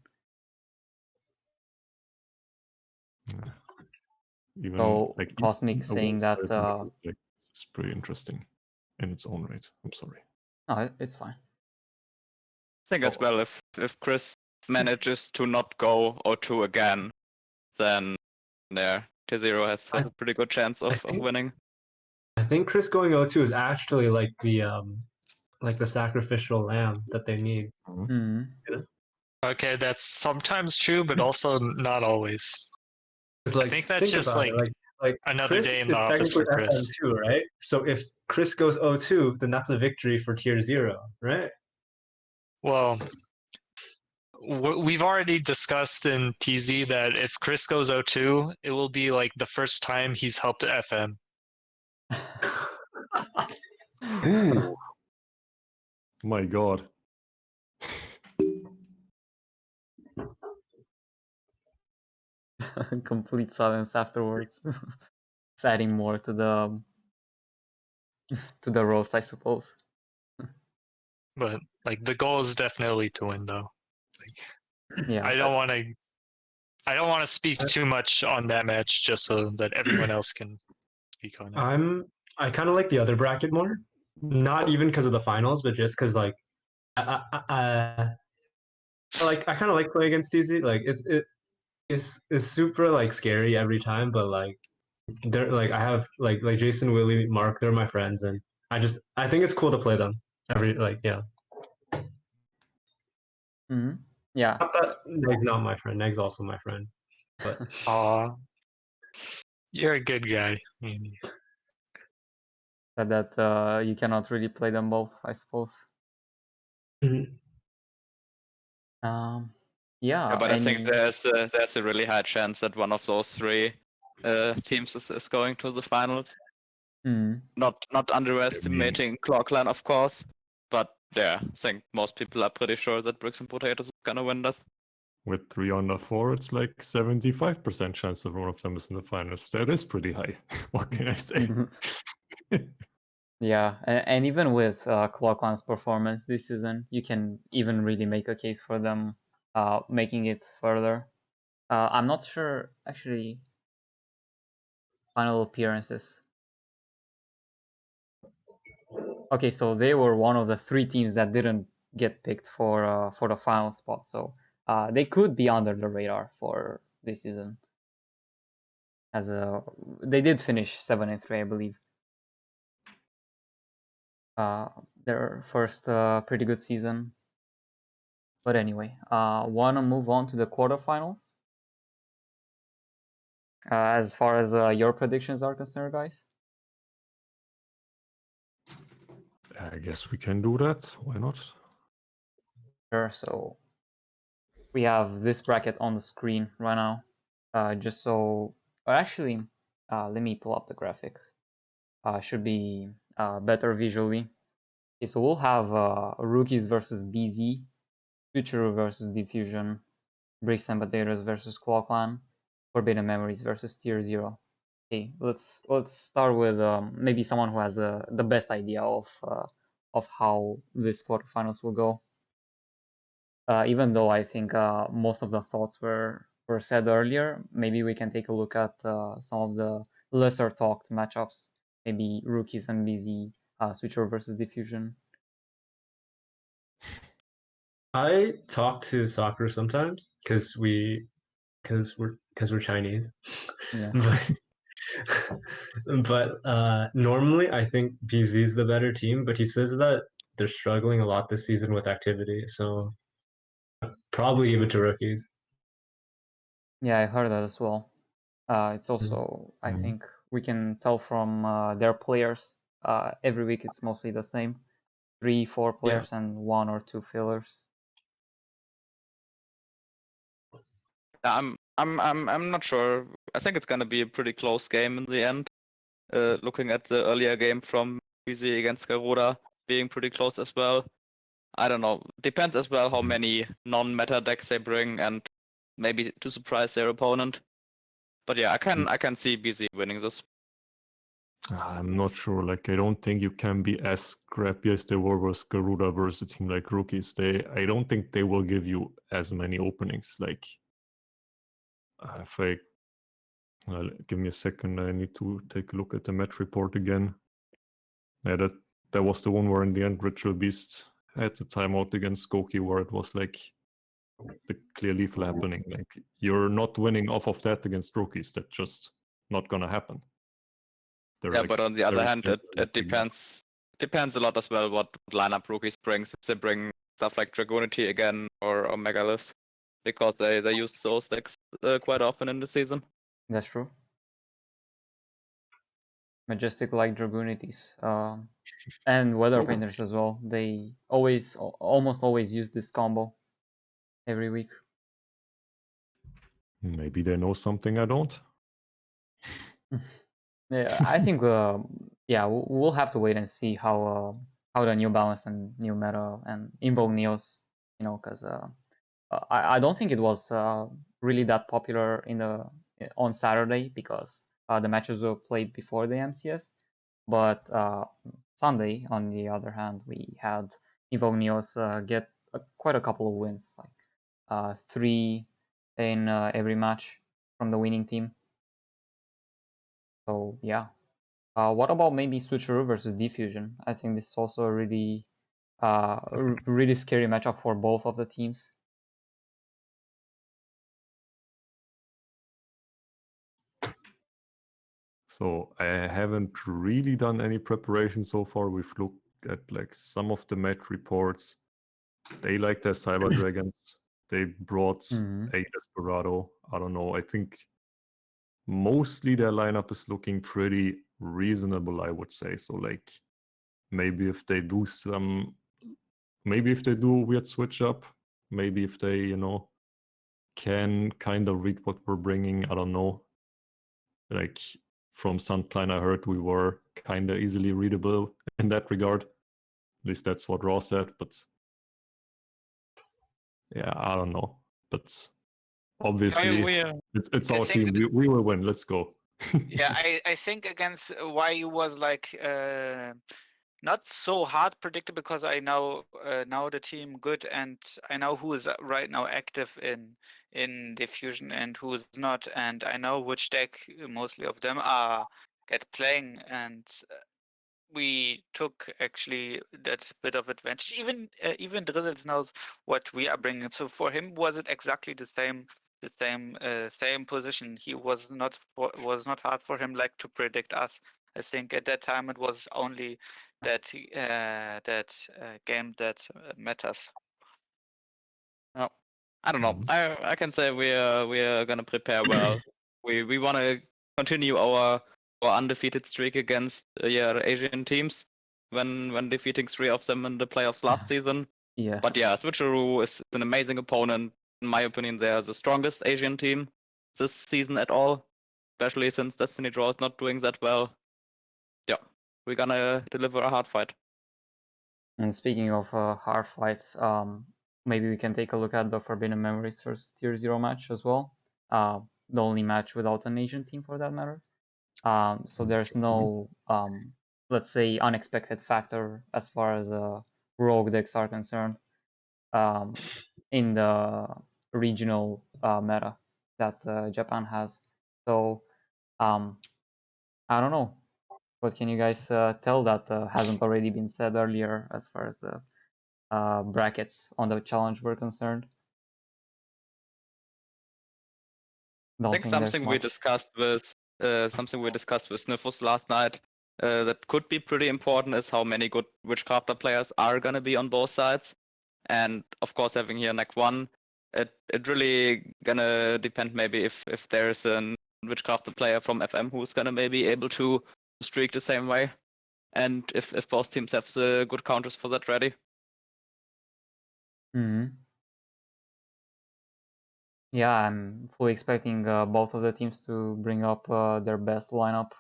Even so like Cosmic saying that like, this is pretty interesting in its own right. I'm sorry. No, it's fine. I think as well if Chris manages to not go 0-2 again, then yeah, T0 has a pretty good chance of winning. I think Chris going 0-2 is actually like the sacrificial lamb that they need. Okay, that's sometimes true, but also not always. Like, I think that's just like another Chris day in the the office for Chris. FM too, right? So if Chris goes 0-2, then that's a victory for tier 0, right? Well, we've already discussed in TZ that if Chris goes 0-2, it will be like the first time he's helped FM. Ooh. My god. Complete silence afterwards. It's adding more to the to the roast, I suppose. But like the goal is definitely to win, though. Yeah. I don't want to speak too much on that match, just so that everyone else can speak on it. I kind of like the other bracket more. Not even because of the finals, but just because like I kind of like playing against TZ. Like it's super like scary every time, but like they're like I have like Jason, Willie, Mark. They're my friends, and I think it's cool to play them every like yeah. Hmm. Yeah. Not that Neg's not my friend. Neg's also my friend, but Aw, you're a good guy, Andy. Said that you cannot really play them both, I suppose. Mhm. Yeah. But I think any- there's a really high chance that one of those three teams is going to the finals. Mhm. Not underestimating Clockline, of course, but yeah, I think most people are pretty sure that Bricks and Potatoes is gonna win that. With 3 under 4, it's like 75% chance that one of them is in the finals. That is pretty high. What can I say? Yeah, and even with Clockline's performance this season, you can even really make a case for them making it further. I'm not sure, actually, final appearances. Okay, so they were one of the 3 teams that didn't get picked for the final spot, so they could be under the radar for this season. They did finish 7-3, I believe. Their first pretty good season. But anyway, wanna move on to the quarterfinals? As far as your predictions are concerned, guys? I guess we can do that. Why not? Sure, so we have this bracket on the screen right now. Just so, or actually, let me pull up the graphic. Should be better visually. Okay, so we'll have Rookies versus BZ, Future versus Diffusion, Bricks and Potatoes versus Clockland, Forbidden Memories versus Tier 0. Okay, let's start with maybe someone who has the best idea of how this quarterfinals will go. Even though I think most of the thoughts were said earlier, maybe we can take a look at some of the lesser talked matchups. Maybe Rookies and BZ, Switcher versus Diffusion. I talk to soccer sometimes because we're Chinese. Yeah. but normally I think BZ is the better team, but he says that they're struggling a lot this season with activity, so I'd probably give it to Rookies. Yeah, I heard that as well. It's also, I think, we can tell from their players. Every week it's mostly the same: 3-4 players and 1 or 2 fillers. I'm not sure. I think it's gonna be a pretty close game in the end. Looking at the earlier game from BZ against Garuda being pretty close as well. I don't know. Depends as well how many non-meta decks they bring and maybe to surprise their opponent. But yeah, I can see BZ winning this. I'm not sure. Like, I don't think you can be as scrappy as they were with Garuda versus a team like Rookies. I don't think they will give you as many openings. Like, if I give me a second, I need to take a look at the match report again. Yeah, that was the one where in the end Ritual Beast had the timeout against Goki, where it was like the clear lethal happening. Like, you're not winning off of that against Rookies. That's just not gonna happen. They're Yeah, like but on the other very hand, clear it depends a lot as well what lineup Rookies brings. If they bring stuff like Dragonity again or Megaliths, because they use those decks quite often in the season. That's true. Majestic like Dragunities. And Weather Painters as well. They almost always use this combo every week. Maybe they know something I don't. Yeah, I think we'll have to wait and see how the new balance and new meta and Invoke Neos, because I don't think it was really that popular on Saturday because the matches were played before the MCS. But Sunday, on the other hand, we had Invoke Neos get quite a couple of wins, like 3 in every match from the winning team. So yeah. What about maybe Switcheroo versus Diffusion? I think this is also a really really scary matchup for both of the teams. So I haven't really done any preparation so far. We've looked at like some of the match reports. They like their Cyber Dragons. They brought a Desperado. I don't know. I think mostly their lineup is looking pretty reasonable, I would say. So like maybe if they do a weird switch up, maybe if they, can kind of read what we're bringing, I don't know. Like from Sunkline, I heard we were kind of easily readable in that regard. At least that's what Raw said, but yeah, I don't know. But obviously, it's I our think team. We will win. Let's go. Yeah, I think against YU was like not so hard predicted because I know the team good and I know who is right now active in Diffusion and who is not, and I know which deck mostly of them are get playing, and we took actually that bit of advantage. Even Drizzles knows what we are bringing. So for him, was it exactly the same position? He was not hard for him like to predict us. I think at that time it was only that game that matters. Oh, I don't know. I can say we are gonna prepare well. We want to continue our undefeated streak against the Asian teams when defeating 3 of them in the playoffs last season. Yeah. But yeah, Switcheroo is an amazing opponent. In my opinion, they are the strongest Asian team this season at all, especially since Destiny Draw is not doing that well. Yeah, we're gonna deliver a hard fight. And speaking of hard fights, maybe we can take a look at the Forbidden Memories versus Tier 0 match as well. The only match without an Asian team for that matter. So there's no, let's say, unexpected factor as far as rogue decks are concerned in the regional meta that Japan has. So I don't know. What can you guys tell that hasn't already been said earlier as far as the brackets on the challenge were concerned? I think something we discussed with Sniffles last night that could be pretty important is how many good Witchcrafter players are gonna be on both sides, and of course having here NEC 1, it really gonna depend maybe if there's a Witchcrafter player from FM who's gonna maybe able to streak the same way, and if both teams have the good counters for that ready. Yeah, I'm fully expecting both of the teams to bring up their best lineup.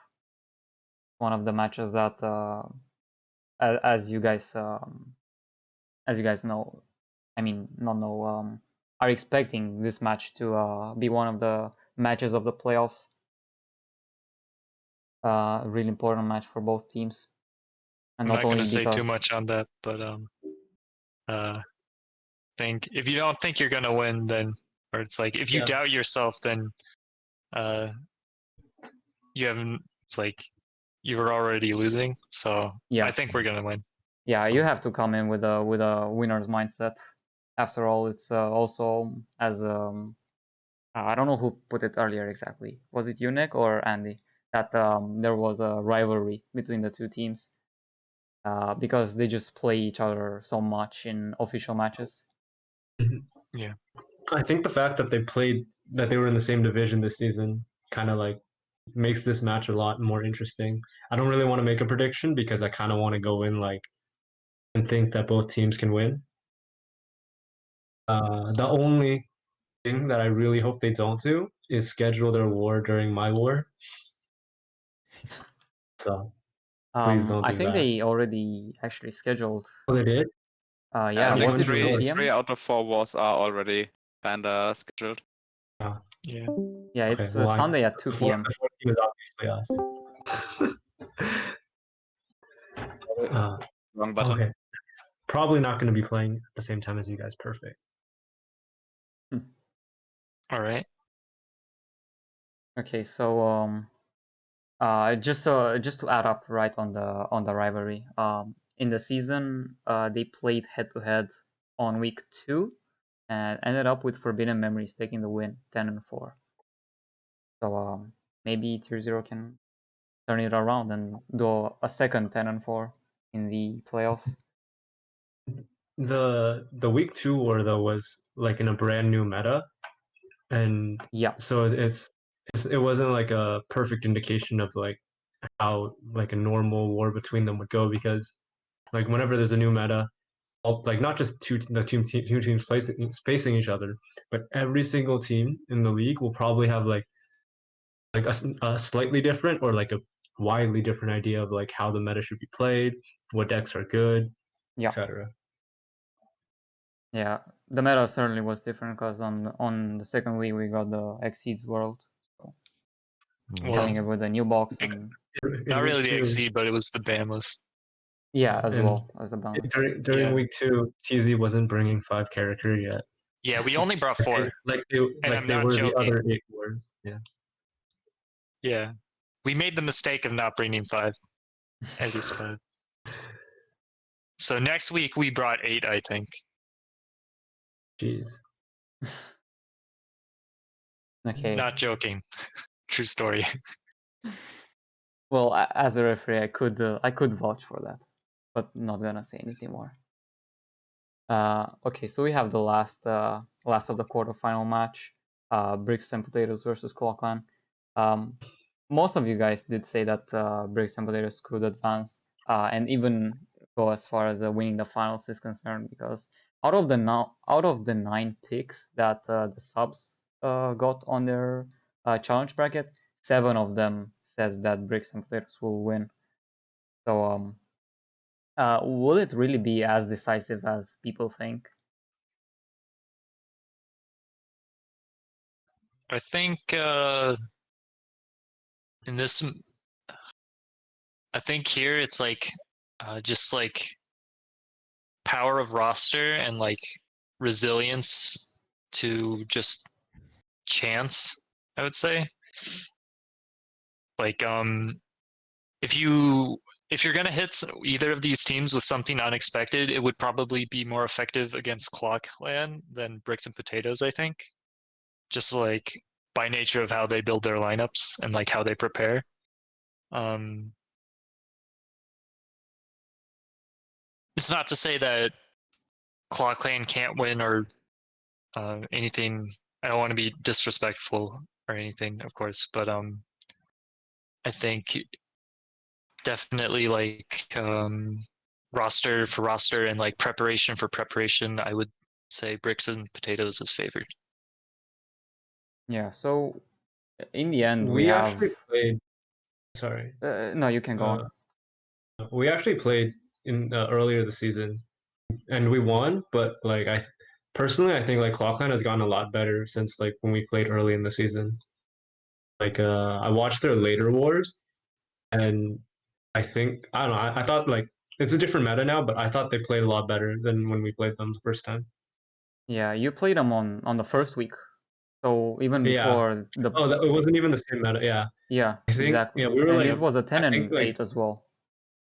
One of the matches that, as you guys know, I mean, not know, are expecting this match to be one of the matches of the playoffs. A really important match for both teams. And I'm not not only going to say because too much on that, but think if you don't think you're going to win, then, or it's like if you doubt yourself, then you haven't. It's like you were already losing. So yeah, I think we're going to win. yeah, So. you have to come in with a winner's mindset. After all, it's also as I don't know who put it earlier exactly. Was it you, Nick, or Andy? That there was a rivalry between the two teams because they just play each other so much in official matches. Yeah, I think the fact that they were in the same division this season kind of like makes this match a lot more interesting. I don't really want to make a prediction because I kind of want to go in like and think that both teams can win. The only thing that I really hope they don't do is schedule their war during my war. So please don't I do think that. they already actually scheduled. Oh, they did? Yeah, I think was it 2 three p.m.? 3 out of 4 wars are already kinda scheduled. Yeah. Yeah, Okay, it's well, Sunday at 2 the p.m. fourth team is obviously us. Wrong button. Okay. Probably not going to be playing at the same time as you guys. Perfect. All right. Okay, so just to add up right on the rivalry. In the season, they played head to head on week 2, and ended up with Forbidden Memories taking the win, 10-4. So maybe Tier 0 can turn it around and do a second 10-4 in the playoffs. The week 2 war though was like in a brand new meta, and Yeah, so it wasn't like a perfect indication of like how like a normal war between them would go, because like whenever there's a new meta, like not just two teams facing each other, but every single team in the league will probably have like a slightly different or like a widely different idea of like how the meta should be played, what decks are good, yeah, etc. yeah. The meta certainly was different because on the second week we got the Exceeds World, so Well, killing it with a new box and not really the two, XC, but it was the ban list. yeah, as and well as the balance. during Yeah. week 2, TZ wasn't bringing 5 character yet. Yeah, we only brought 4. Like And I'm they not were the joking. other 8 wars. Yeah. Yeah. We made the mistake of not bringing 5. At least 5. So next week we brought 8, I think. Jeez. Okay. Not joking. True story. Well, as a referee, I could vouch for that, but not gonna say anything more. Okay, so we have the last of the quarterfinal match, Bricks and Potatoes versus Claw Clan. Most of you guys did say that Bricks and Potatoes could advance and even go as far as winning the finals is concerned, because out of the 9 picks that the subs got on their challenge bracket, 7 of them said that Bricks and Potatoes will win. So will it really be as decisive as people think? I think in this, I think here it's like just like power of roster and like resilience to just chance, I would say. Like if you're gonna hit either of these teams with something unexpected, it would probably be more effective against Claw Clan than Bricks and Potatoes, I think. Just like by nature of how they build their lineups and like how they prepare. It's not to say that Claw Clan can't win or anything. I don't want to be disrespectful or anything, of course, but I think definitely like roster for roster and like preparation for preparation, I would say Bricks and Potatoes is favored. Yeah, so in the end, we We have. actually played. Sorry. No, you can go on. We actually played in earlier this season, and we won. But like personally, I think like Claw Clan has gotten a lot better since like when we played early in the season. Like I watched their later wars, and I think I don't know. I thought like it's a different meta now, but I thought they played a lot better than when we played them the first time. Yeah, you played them on the first week, so even Yeah. before the. Oh, it wasn't even the same meta. Yeah. Yeah, I think. exactly. Yeah, we were and like. it was a 10 I think and like 8 as well.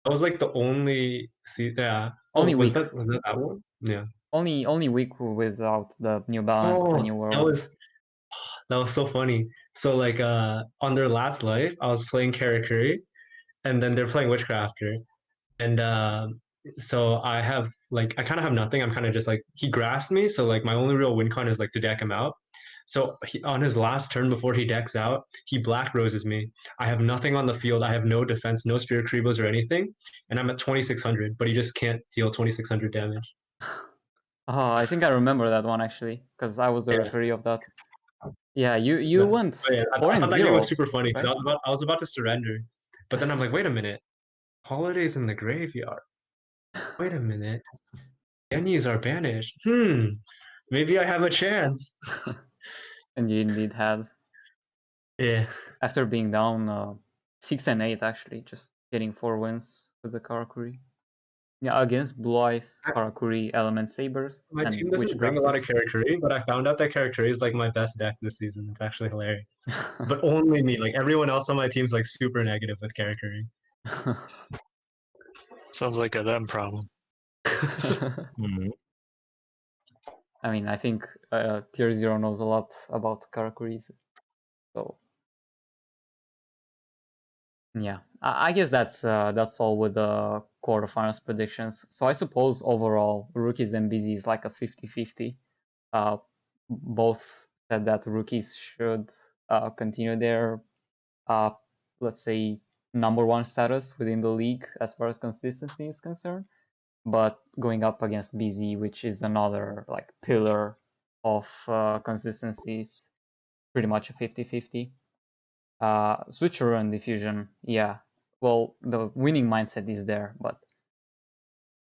that was like the only. Yeah. Only Oh, was week. that one? Yeah. Only week without the new balance, the new world. That was so funny. So like on their last life, I was playing Karakuri, and then they're playing Witchcrafter, and so I have like I kind of have nothing. I'm kind of just like he grasped me, so like my only real win con is like to deck him out. So on his last turn before he decks out, he black roses me. I have nothing on the field. I have no defense, no Spirit Kribos or anything, and I'm at 2600. But he just can't deal 2600 damage. Oh, I think I remember that one actually, because I was the Yeah. referee of that. Yeah, you went But yeah, I 4 and thought that game 0, was super funny because right? I was about to surrender, but then I'm like, wait a minute, Holiday's in the graveyard. Wait a minute, Yennis are banished. Maybe I have a chance. And you indeed had, Yeah. after being down 6 and 8 actually, just getting 4 wins with the Karakuri. Yeah, against Blue Eyes, Karakuri, Element Sabers, My and team doesn't bring a lot of Witchcrafters. Karakuri, but I found out that Karakuri is like my best deck this season. It's actually hilarious. But only me. Like everyone else on my team's like super negative with Karakuri. Sounds like a them problem. Mhm. I mean, I think Tier 0 knows a lot about Karakuris. So, yeah, I guess that's all with the quarterfinals predictions. So I suppose overall, Rookies and Busy is like a 50-50. Both said that Rookies should continue their, let's say, number one status within the league as far as consistency is concerned. But going up against BZ, which is another like pillar of consistency, is pretty much a 50-50. Switcher and Diffusion, yeah. Well, the winning mindset is there, but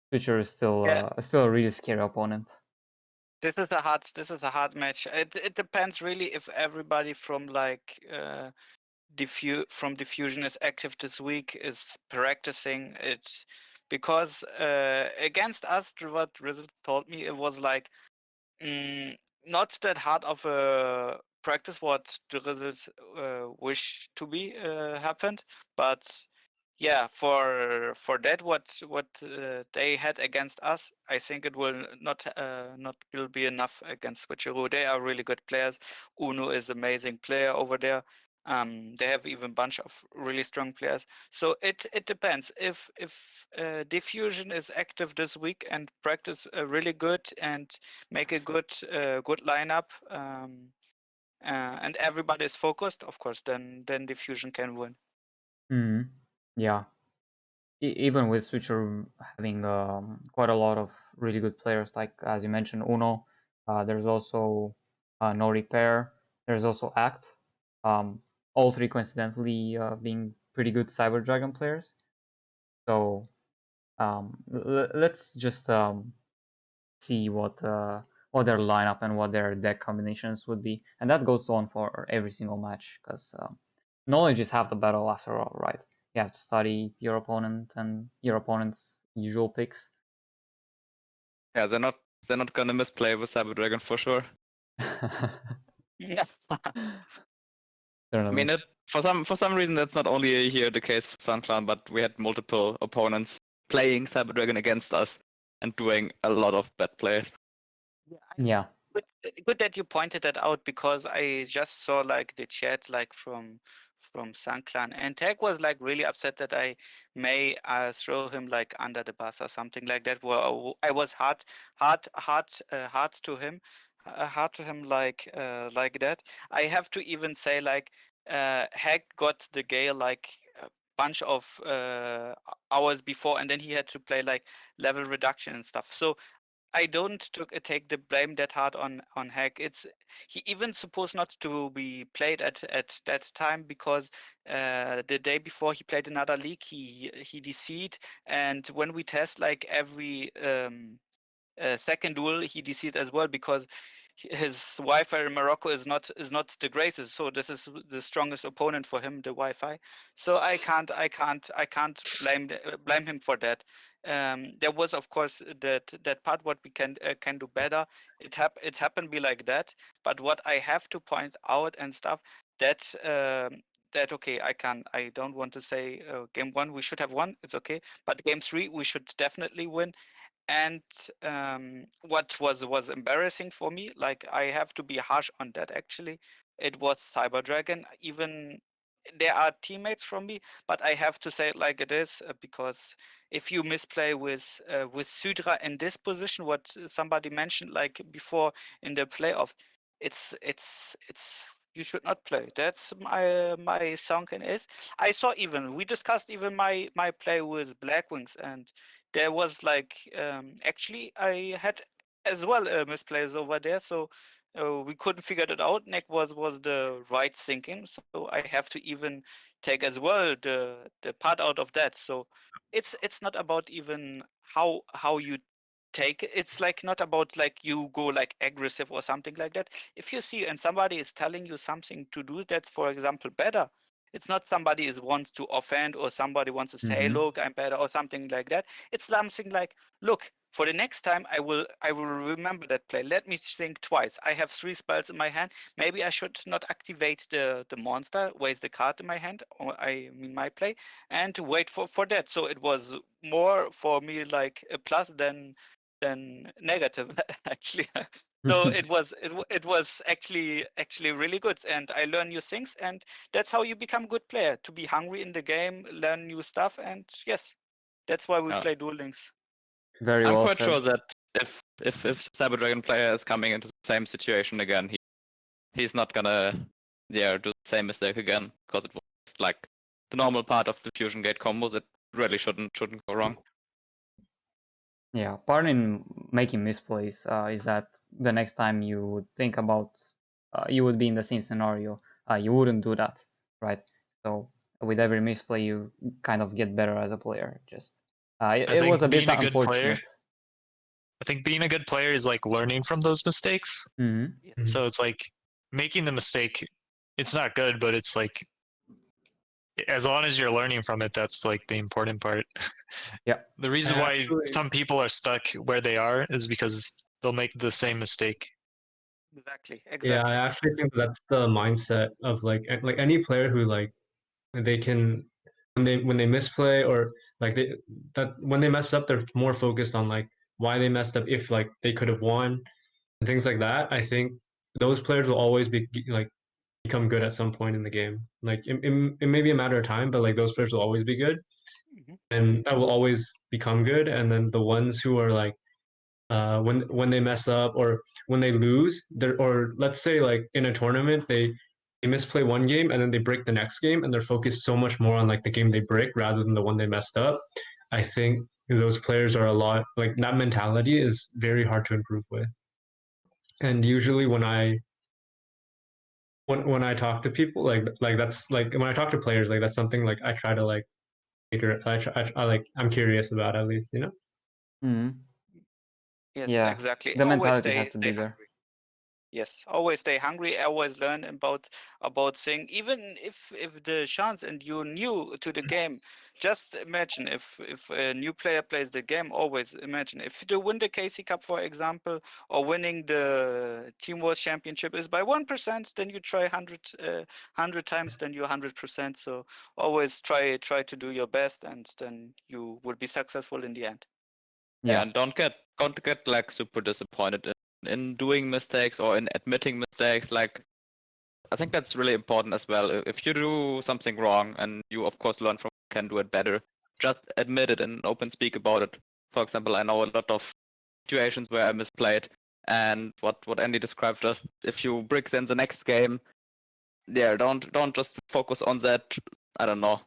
Switcher is still a really scary opponent. This is a hard match. It depends really if everybody from like from Diffusion is active this week, is practicing it, because against us, what Rizzle told me, it was like not that hard of a practice what the results wish to be happened, but yeah, for that what they had against us, I think it will not will be enough against Switcheroo. They are really good players. Uno is amazing player over there. They have even a bunch of really strong players. So it depends. If Diffusion is active this week and practice really good and make a good lineup, and everybody is focused, of course, then Diffusion can win. Mm-hmm. Yeah. Even with Switcher having quite a lot of really good players, like as you mentioned, Uno. There's also No Repair. There's also Act. All three coincidentally being pretty good Cyber Dragon players. So let's just see what their lineup and what their deck combinations would be, and that goes on for every single match because knowledge is half the battle after all, right? You have to study your opponent and your opponent's usual picks. Yeah, they're not gonna misplay with Cyber Dragon for sure. Yeah. I mean, for some reason that's not only here the case for SunClan, but we had multiple opponents playing Cyber Dragon against us and doing a lot of bad plays. Yeah. Good that you pointed that out, because I just saw like the chat like from SunClan, and Tag was like really upset that I may throw him like under the bus or something like that. Well, I was hard to him, like that. I have to even say like Hack got the Gale like a bunch of hours before, and then he had to play like level reduction and stuff. So I don't take the blame that hard on Hack. It's he even supposed not to be played at that time, because the day before he played another league, he DC'd, and when we test like every second duel, he DC'd as well, because his Wi-Fi in Morocco is not the greatest. So this is the strongest opponent for him, the Wi-Fi. So I can't blame him for that. There was of course that part what we can do better. It happened be like that. But what I have to point out and stuff, that okay, I don't want to say game 1 we should have won. It's okay, but game 3 we should definitely win. And what was embarrassing for me, like I have to be harsh on that actually, it was Cyber Dragon. Even there are teammates from me, but I have to say it like it is, because if you misplay with Sudra in this position, what somebody mentioned like before in the playoffs, it's you should not play. That's my sunken is. I saw even we discussed even my play with Black Wings, and there was like actually I had as well misplays over there, so we couldn't figure it out. Nick was the right thinking, so I have to even take as well the part out of that. So it's not about even how you take it. It's like not about like you go like aggressive or something like that. If you see and somebody is telling you something to do that's for example better, it's not somebody is wants to offend or somebody wants to say Mhm. look I'm better or something like that. It's something like look, for the next time I will remember that play. Let me think twice. I have 3 spells in my hand. Maybe I should not activate the monster, waste the card in my hand, or I mean my play, and wait for that. So it was more for me like a plus than negative actually. So it was actually really good, and I learned new things, and that's how you become a good player. To be hungry in the game, learn new stuff, and yes, that's why we Yeah. play Duel Links. Very I'm well quite said. sure that if Cyber Dragon player is coming into the same situation again, he's not gonna do the same mistake again, because it was like the normal part of the fusion gate combos. It really shouldn't go wrong. Yeah, part in making misplays is that the next time you would think about, you would be in the same scenario, you wouldn't do that, right? So with every misplay, you kind of get better as a player. Just it was think a bit being a good player, unfortunate. I think being a good player is like learning from those mistakes. Hmm. Mhm. So it's like making the mistake. It's not good, but it's like as long as you're learning from it, that's like the important part. Yeah. The reason I why actually, some people are stuck where they are is because they'll make the same mistake. Exactly, yeah, exactly. I actually think that's the mindset of like any player who like they can when they misplay or like they that when they mess up they're more focused on like why they messed up if like they could have won and things like that. I think those players will always be like become good at some point in the game. Like it may be a matter of time, but like those players will always be good, Mhm. and that will always become good. And then the ones who are like when they mess up or when they lose, they're or let's say like in a tournament they misplay one game and then they break the next game and they're focused so much more on like the game they break rather than the one they messed up. I think those players are a lot like that mentality is very hard to improve with. And usually when I talk to people like that's like when I talk to players like that's something like I try to like figure I like I'm curious about at least, you know. Hmm. Yes, Yeah, exactly. the Always mentality has stay to stay be there. hungry. Yes, always stay hungry. Always learn about thing. Even if the chance and you're new to the game, just imagine if a new player plays the game. Always imagine if you win the KC Cup, for example, or winning the Team Wars Championship is by 1%, then you try 100 times, then you're 100%. So always try to do your best, and then you will be successful in the end. Yeah. And don't get like super disappointed in doing mistakes or in admitting mistakes. Like I think that's really important as well. If you do something wrong and you of course learn from it, can do it better, just admit it and open speak about it. For example, I know a lot of situations where I misplayed, and what Andy described, just if you brick in the next game, don't just focus on that. I don't know.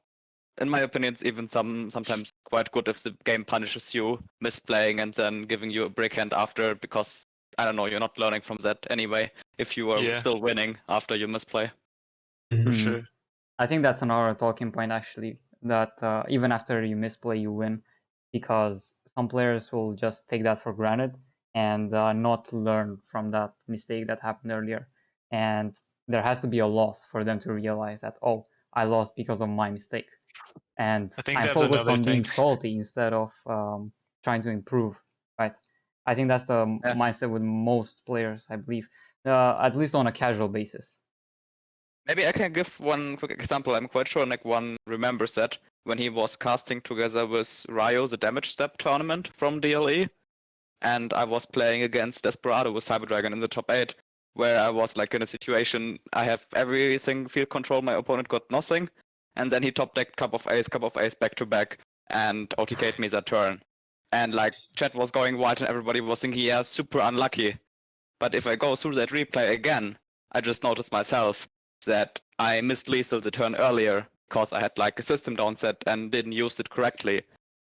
In my opinion, it's even sometimes quite good if the game punishes you misplaying and then giving you a brick hand after, because I don't know, you're not learning from that anyway if you are Yeah, still winning after you misplay. for Mhm. sure. I think that's another talking point actually. That even after you misplay, you win, because some players will just take that for granted and not learn from that mistake that happened earlier. And there has to be a loss for them to realize that, oh, I lost because of my mistake, and I think I'm that's focused another on thing. being salty instead of trying to improve. Right? I think that's the Yeah. mindset with most players, I believe, at least on a casual basis. Maybe I can give one quick example. I'm quite sure Nick one remembers that when he was casting together with Ryo the Damage Step tournament from DLE, and I was playing against Desperado with Cyber Dragon in the top 8, where I was like in a situation I have everything field control, my opponent got nothing, and then he top decked Cup of Ace back to back and OTK'd me that turn. And like chat was going wild and everybody was thinking, yeah, super unlucky. But if I go through that replay again, I just noticed myself that I missed lethal the turn earlier because I had like a system downset and didn't use it correctly.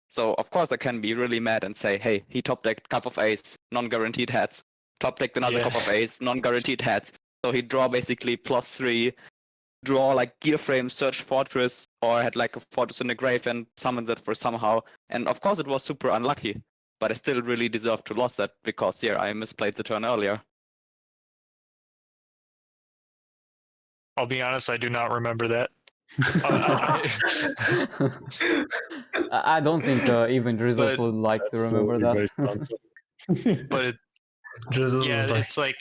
So of course I can be really mad and say, hey, he top decked cup of ace, non-guaranteed heads. Top decked another cup of ace, non-guaranteed heads. So he draw basically +3, draw like gear frame, search fortress, or had like a fortress in the grave and summons it for somehow. And of course it was super unlucky, but I still really deserve to lose that because here I misplayed the turn earlier. I'll be honest, I do not remember that. I don't think even Drizzles But would like to That's remember the that. answer. but it, Drizzles yeah, was like, it's like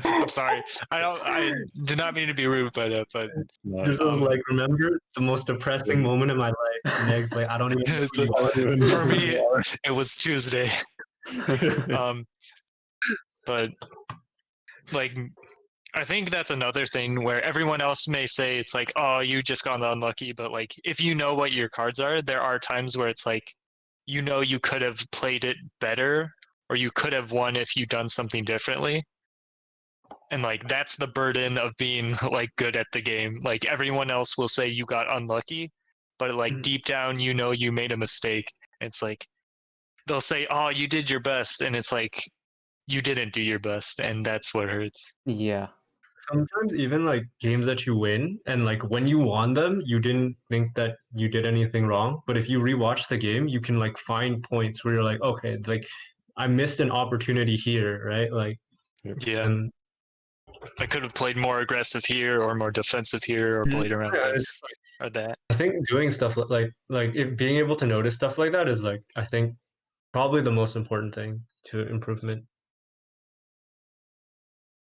I'm sorry. I did not mean to be rude by that, but Nice. Drizzles was um, like, remember the most depressing moment in my life? Next, like, I don't even know it's who you are. for me it was Tuesday. But like I think that's another thing where everyone else may say it's like, oh, you just got unlucky, but like if you know what your cards are, there are times where it's like, you know, you could have played it better or you could have won if you done something differently. And like that's the burden of being like good at the game. Like everyone else will say you got unlucky, but like deep down you know you made a mistake. It's like they'll say, "Oh, you did your best." And it's like you didn't do your best, and that's what hurts. Yeah. Sometimes even like games that you win and like when you won them, you didn't think that you did anything wrong. But if you rewatch the game, you can like find points where you're like, okay, like I missed an opportunity here, right? Like, Yeah. and I could have played more aggressive here or more defensive here or played around yeah, this or that. I think doing stuff like if being able to notice stuff like that is like I think probably the most important thing to improvement.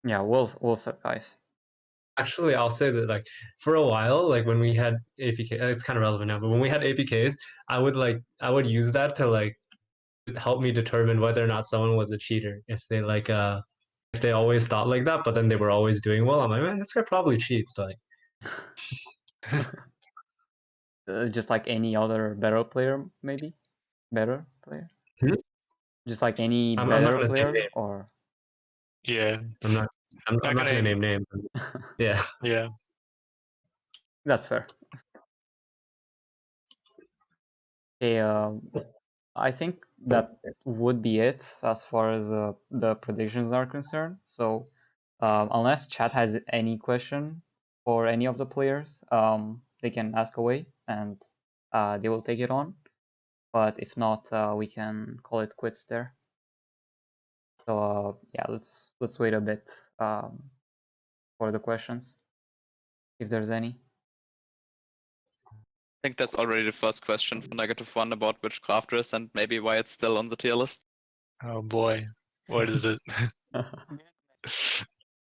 Yeah, well said, guys. Actually, I'll say that like for a while, like when we had APK, it's kind of relevant now, but when we had APKs, I would use that to like help me determine whether or not someone was a cheater. If they always thought like that, but then they were always doing well, I'm like, man, this guy probably cheats. Like, Just like any other better player, maybe? Better player? Hmm? Just like any I'm not better gonna say player? names. Or Yeah. I'm not. I'm not gonna. gonna name names. Yeah. Yeah. That's fair. Okay, I think that would be it as far as the predictions are concerned. So, unless chat has any question for any of the players, they can ask away and they will take it on. But if not, we can call it quits there. So yeah, let's wait a bit for the questions, if there's any. I think that's already the first question for -1 about which crafter is and maybe why it's still on the tier list. Oh boy. What is it?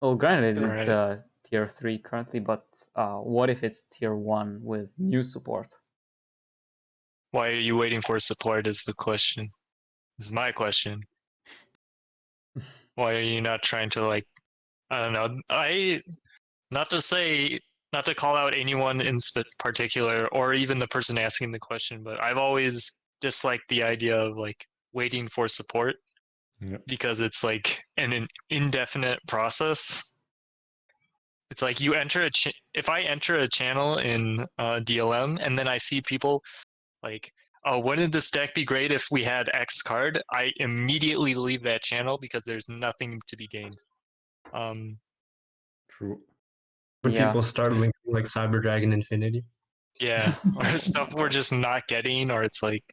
Well, granted, it's Alright. tier 3 currently, but what if it's tier 1 with new support? Why are you waiting for support is the question. Is my question. Why are you not trying to like I don't know. Not to call out anyone in particular or even the person asking the question, but I've always disliked the idea of like waiting for support because it's like an indefinite process. It's like you enter if I enter a channel in DLM and then I see people like, oh, wouldn't this deck be great if we had X card? I immediately leave that channel because there's nothing to be gained. True. When Yeah. people start linking like Cyber Dragon Infinity. Yeah, or stuff we're just not getting, or it's like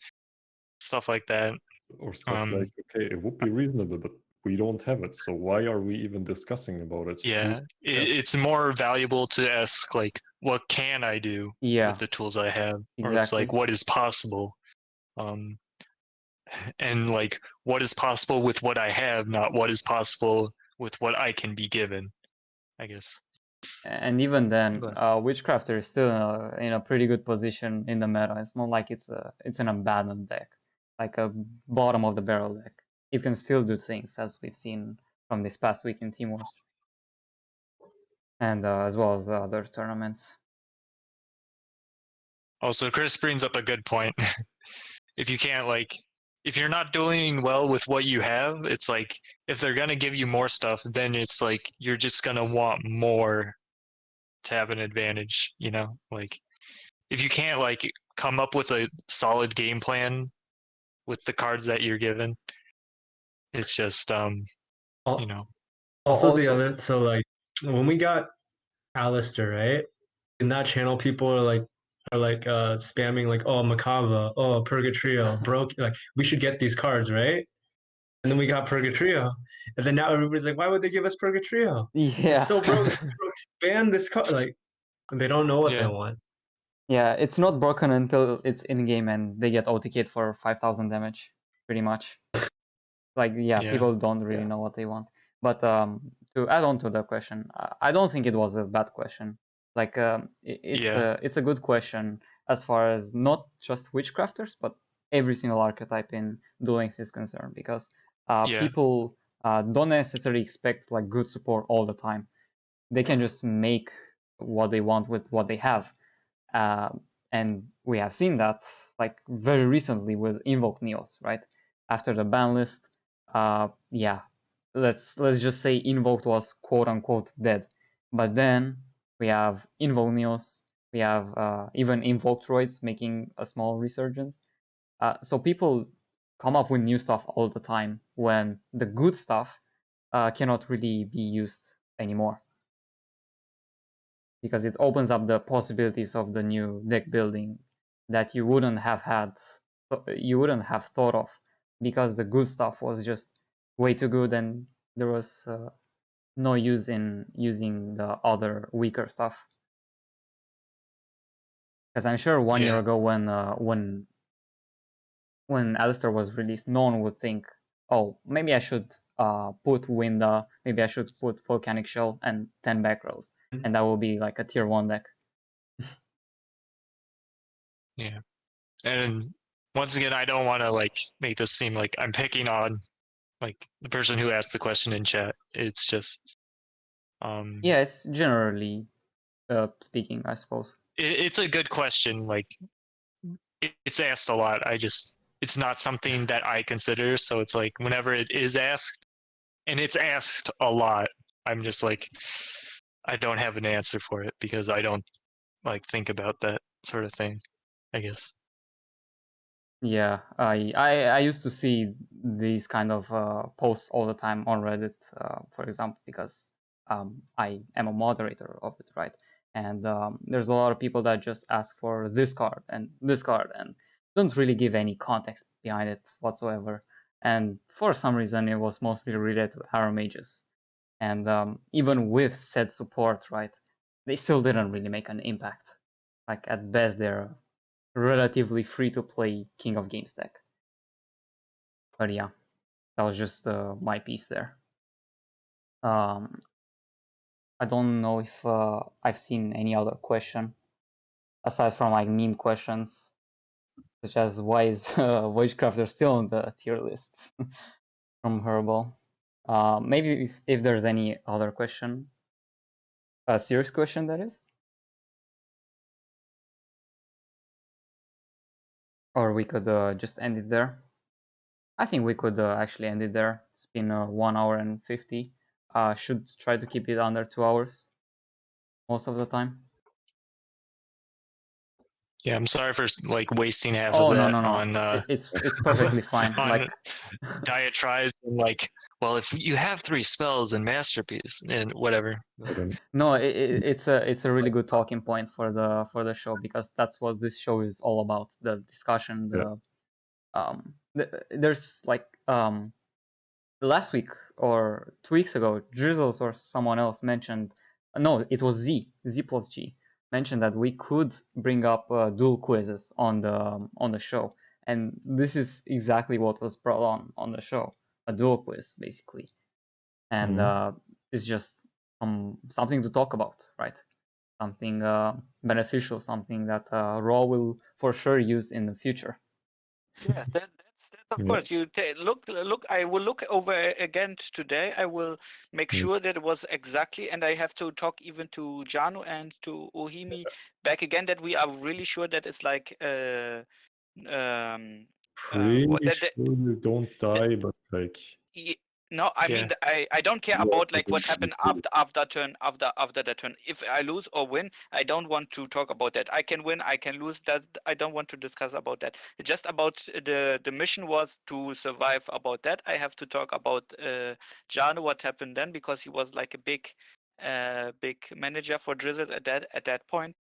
stuff like that. Or stuff like, okay, it would be reasonable, but we don't have it, so why are we even discussing about it? Yeah, it's more valuable to ask like, what can I do with the tools I have, or it's like, what is possible, and like, what is possible with what I have, not what is possible with what I can be given, I guess. And even then, Witchcrafter is still in a pretty good position in the meta. It's not like it's an abandoned deck, like a bottom of the barrel deck. It can still do things, as we've seen from this past week in Team Wars, and as well as other tournaments. Also, Chris brings up a good point. If you can't like if you're not doing well with what you have, it's like if they're gonna give you more stuff, then it's like you're just gonna want more to have an advantage, you know? Like if you can't like come up with a solid game plan with the cards that you're given, it's just you know. Also, the Also, other, so like when we got Alistair, right? In that channel, people are like spamming like, oh Macava, oh Purgatrio, broke. Like we should get these cards, right? And then we got Purgatrio, and then now everybody's like, why would they give us Purgatrio? yeah. It's so broke. Ban this card. Like they don't know what they Yeah. want. Yeah, it's not broken until it's in game and they get OTK'd for 5,000 damage, pretty much. Like, yeah, Yeah. people don't really Yeah. know what they want. But to add on to the question, I don't think it was a bad question. Like, Yeah. it's a good question as far as not just witchcrafters, but every single archetype in Duel Links is concerned, because Yeah. people don't necessarily expect like good support all the time. They can just make what they want with what they have. And we have seen that like very recently with Invoke Neos, right? After the ban list, yeah, let's just say Invoked was quote unquote dead, but then we have Invoke Neos, we have even Invoke Droids making a small resurgence. So people come up with new stuff all the time when the good stuff cannot really be used anymore, because it opens up the possibilities of the new deck building that you wouldn't have thought of, because the good stuff was just way too good and there was no use in using the other weaker stuff. Because I'm sure 1 year ago when Alistair was released, no one would think, oh, maybe I should put Winda, maybe I should put Volcanic Shell and 10 back rows, and that will be like a tier 1 deck. Yeah. And once again, I don't want to like make this seem like I'm picking on like the person who asked the question in chat. It's just Yeah, it's generally speaking, I suppose. it's a good question. Like it's asked a lot. It's not something that I consider. So it's like whenever it is asked, and it's asked a lot, I'm just like I don't have an answer for it because I don't like think about that sort of thing, I guess. Yeah, I used to see these kind of posts all the time on Reddit, for example, because I am a moderator of it, right? And there's a lot of people that just ask for this card and don't really give any context behind it whatsoever. And for some reason, it was mostly related to Arrow Mages. And even with said support, right, they still didn't really make an impact. Like at best, they're relatively free to play King of Games deck. But yeah, that was just my piece there. I don't know if I've seen any other question aside from like meme questions, such as why is Witchcrafter still on the tier list from Herbal. Maybe if there's any other question, a serious question that is, or we could just end it there. I think we could actually end it there. It's been 1 hour and 50. Should try to keep it under 2 hours most of the time. Yeah, I'm sorry for like wasting half Oh of no that no no! on It's perfectly fine. on Like diatribes and like, well, if you have 3 spells in Masterpiece and whatever. no, it's a really good talking point for the show, because that's what this show is all about. The discussion, there's like last week or 2 weeks ago, Drizzles or someone else mentioned, no, it was Z plus G, mentioned that we could bring up dual quizzes on the show, and this is exactly what was brought on the show, a dual quiz basically, and it's just something to talk about, right? Something beneficial, something that Raw will for sure use in the future. Yeah, that's of course. You look. I will look over again today. I will make sure that it was exactly, and I have to talk even to Janu and to oHiMi back again that we are really sure that it's like Pretty What sure you don't die, but like no, I Yeah. mean I don't care Yeah, about but like what it's happened really- after that turn. If I lose or win, I don't want to talk about that. I can win, I can lose. That I don't want to discuss about that. It's just about the mission was to survive. About that, I have to talk about Jano, what happened then, because he was like a big manager for Drizzle at that point.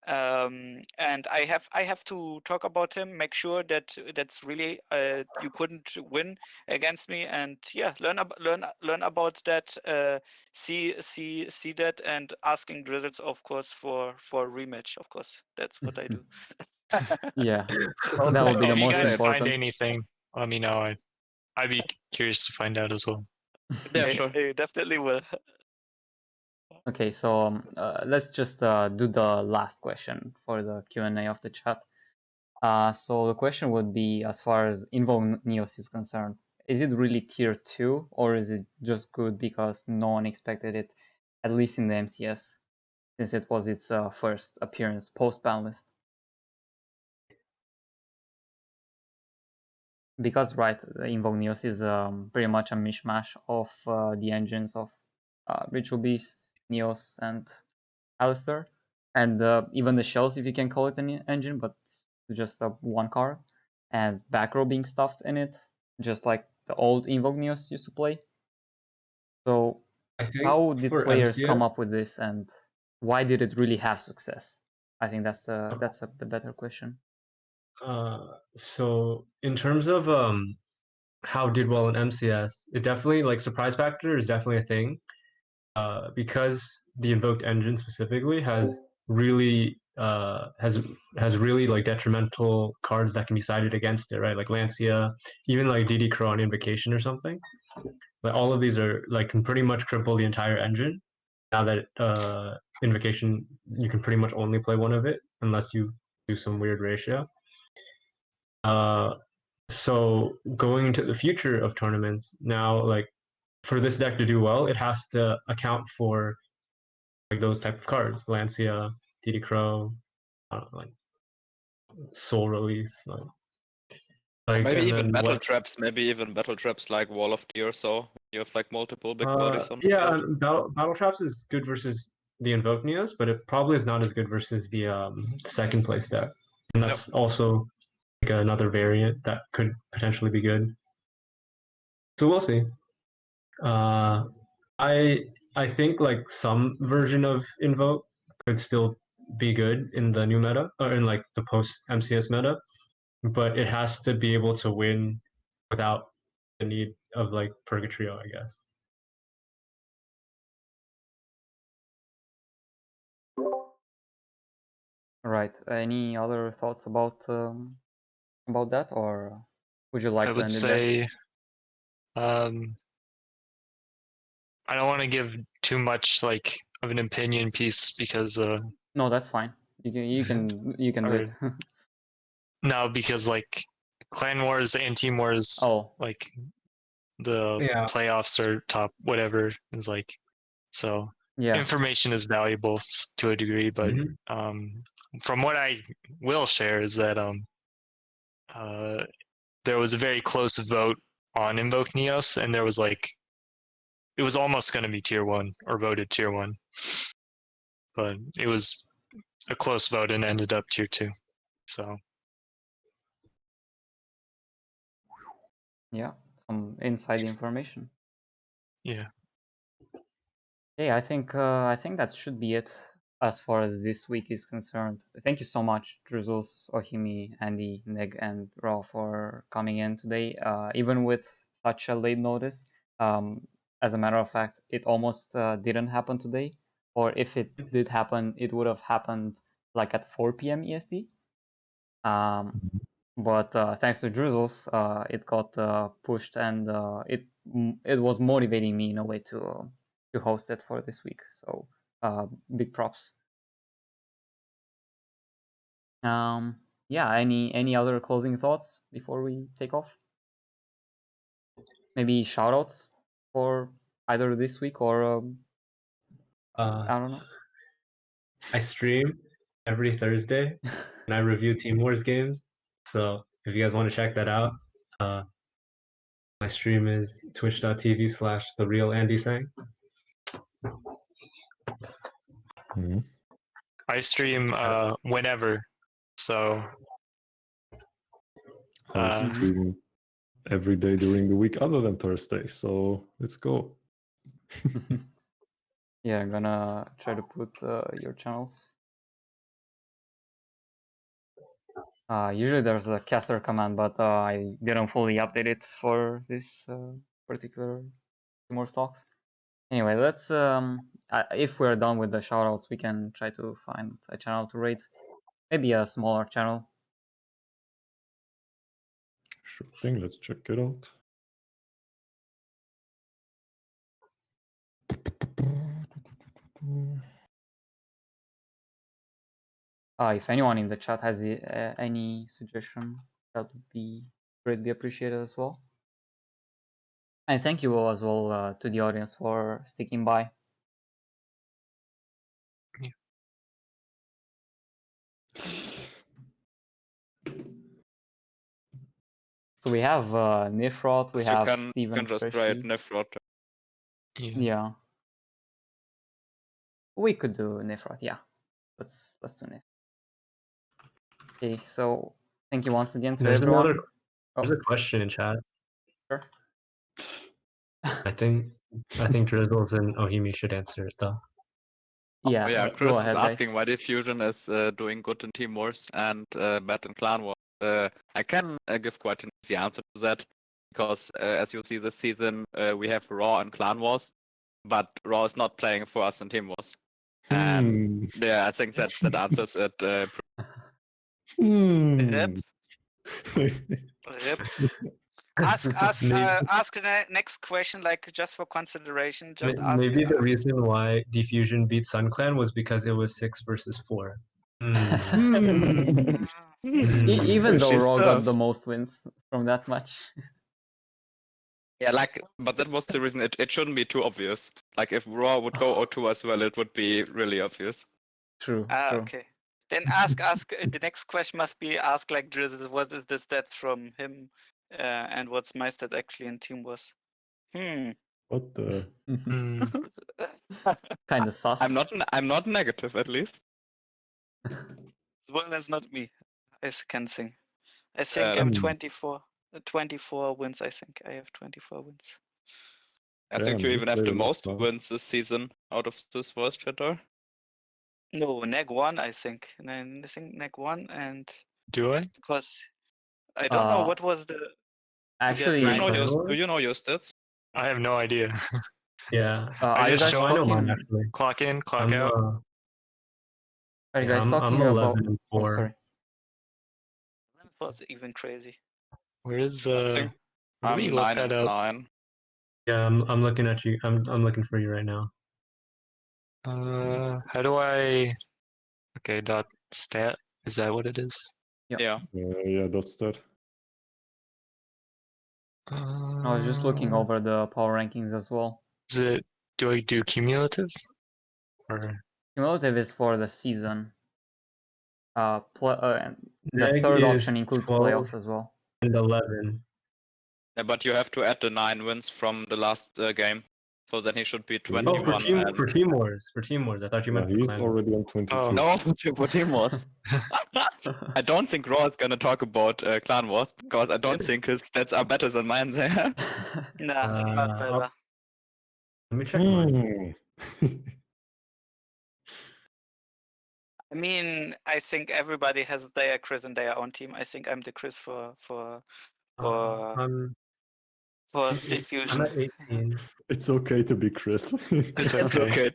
And I have to talk about him, make sure that that's really you couldn't win against me, and yeah, learn about that, see that, and asking Drizzles, of course, for a rematch. Of course, that's what I do. Yeah, Oh, that would be If the you most guys important. find anything, let me know. I'd be curious to find out as well. Yeah, sure. I definitely will. Okay, so let's just do the last question for the Q&A of the chat. So the question would be, as far as Invoke Neos is concerned, is it really tier 2, or is it just good because no one expected it, at least in the MCS, since it was its first appearance post-ban list? Because, right, Invoke Neos is pretty much a mishmash of the engines of Ritual Beast, Neos, and Alistair, and even the shells, if you can call it an engine, but just one card, and back row being stuffed in it, just like the old Invoke Neos used to play. So I think how did for players come MCS, up with this, and why did it really have success? I think that's the better question. So in terms of how did well in MCS, it definitely like surprise factor is definitely a thing. Because the invoked engine specifically has really like detrimental cards that can be sided against it, right? Like Lancia, even like DD Crow on Invocation or something. Like all of these are like can pretty much cripple the entire engine. Now that Invocation, you can pretty much only play one of it unless you do some weird ratio. So going into the future of tournaments now, like for this deck to do well, it has to account for like those type of cards, Lancia, DD Crow, like Soul Release, Maybe and even then battle what? traps. Maybe even battle traps like Wall of Tear. So you have like multiple big bodies on the Yeah, field. Battle Traps is good versus the Invoke Neos, but it probably is not as good versus the second place deck, and that's also like another variant that could potentially be good. So we'll see. Uh, I think like some version of Invoke could still be good in the new meta or in like the post MCS meta, but it has to be able to win without the need of like Purgatrio, I guess. Right. Any other thoughts about that, or would you like I to would end it there? say, I don't want to give too much like of an opinion piece because No, that's fine. You can do it. no, because like Clan Wars and Team Wars, Oh, like the Yeah. playoffs or top whatever is like, so yeah. information is valuable to a degree, but Mhm. from what I will share is that there was a very close vote on Invoke Neos, and there was like it was almost going to be tier 1 or voted tier 1, but it was a close vote and ended up tier 2. So Yeah, some inside information. yeah. Hey, I think that should be it as far as this week is concerned. Thank you so much, Drizzles, oHiMi, Andy, Neg, and Raw for coming in today. Even with such a late notice, as a matter of fact, it almost didn't happen today. Or if it did happen, it would have happened like at 4 p.m. EST. But thanks to Drizzles, it got pushed, and it was motivating me in a way to host it for this week. So big props. Yeah. Any other closing thoughts before we take off? Maybe shoutouts for either this week or I don't know. I stream every Thursday and I review Team Wars games. So if you guys want to check that out, my stream is twitch.tv/therealandytsang. Mhm. I stream whenever, so I Uh, stream every day during the week other than Thursday, so let's go. Yeah, I'm gonna try to put your channels. Usually there's a caster command, but I didn't fully update it for this particular more talks. Anyway, let's if we're done with the shoutouts, we can try to find a channel to rate. Maybe a smaller channel. Sure thing, let's check it out. If anyone in the chat has any suggestion, that would be greatly appreciated as well. And thank you all as well to the audience for sticking by. So we have Nifrot, we You have can Steven just write Freshy. Nefrot. Yeah. We could do Nifrot, yeah. Let's do Nifrot. Okay, so thank you once again to There's everyone. There's a question in chat. Sure. I think Drizzles and oHiMi should answer it though. Yeah, Yeah, go Chris is ahead, asking guys. why Diffusion is doing good in Team Wars and bad in Clan Wars. I can give quite an easy answer to that because as you see this season, we have Raw and Clan Wars, but Raw is not playing for us in Team Wars. And yeah, I think that answers it. Rip. Ask the next question, like just for consideration. Just ask. Maybe the reason why Diffusion beat SunClan was because it was 6 versus 4. Even though She's Raw got tough. the most wins from that match. Yeah, like, but that was the reason. It shouldn't be too obvious. Like, if Raw would go 0-2 as well, it would be really obvious. True. Okay. Then ask. The next question must be ask like Drizzle. What is the stats from him, and what's my stats actually in Team Wars? What the? Kind of sus. I'm not negative, at least. As well as not me. I can sing. I think I'm 24 wins. I think I have 24 wins. I think Damn, you you even have played the a lot, most huh? wins this season out of this voice chatter. No, neg 1, I think. And I think neg 1 and do I? because I don't know what was the Actually, Do Clan you know your stats? I have no idea. Yeah. are you just guys show I know mine talking? actually. Clock in, clock I'm out. Are you yeah, guys I'm talking 11 about? and Oh, 4. sorry. was even crazy. Where is I think where do we I'm look 9 that and up? 9. Yeah, I'm looking at you. I'm looking for you right now. How do I? Okay, dot stat. Is that what it is? Yeah. Yeah, that's that. I was just looking over the power rankings as well. Is it? Do I do cumulative? Or Cumulative is for the season. The Neg third is option includes 12 playoffs as well. and 11. Yeah, but you have to add the 9 wins from the last game. So then he should be Oh, 21 and... for Team Wars. For Team Wars. I thought you Yeah, meant for he's Clan. already on 22. Oh. No, for Team Wars. I don't think Raw is gonna talk about Clan Wars because I don't think his stats are better than mine there. Nah, it's not better. Let me check mine. I mean, I think everybody has their Chris in their own team. I think I'm the Chris for I'm Diffusion. at 18. It's okay to be Chris. It's It's okay. okay.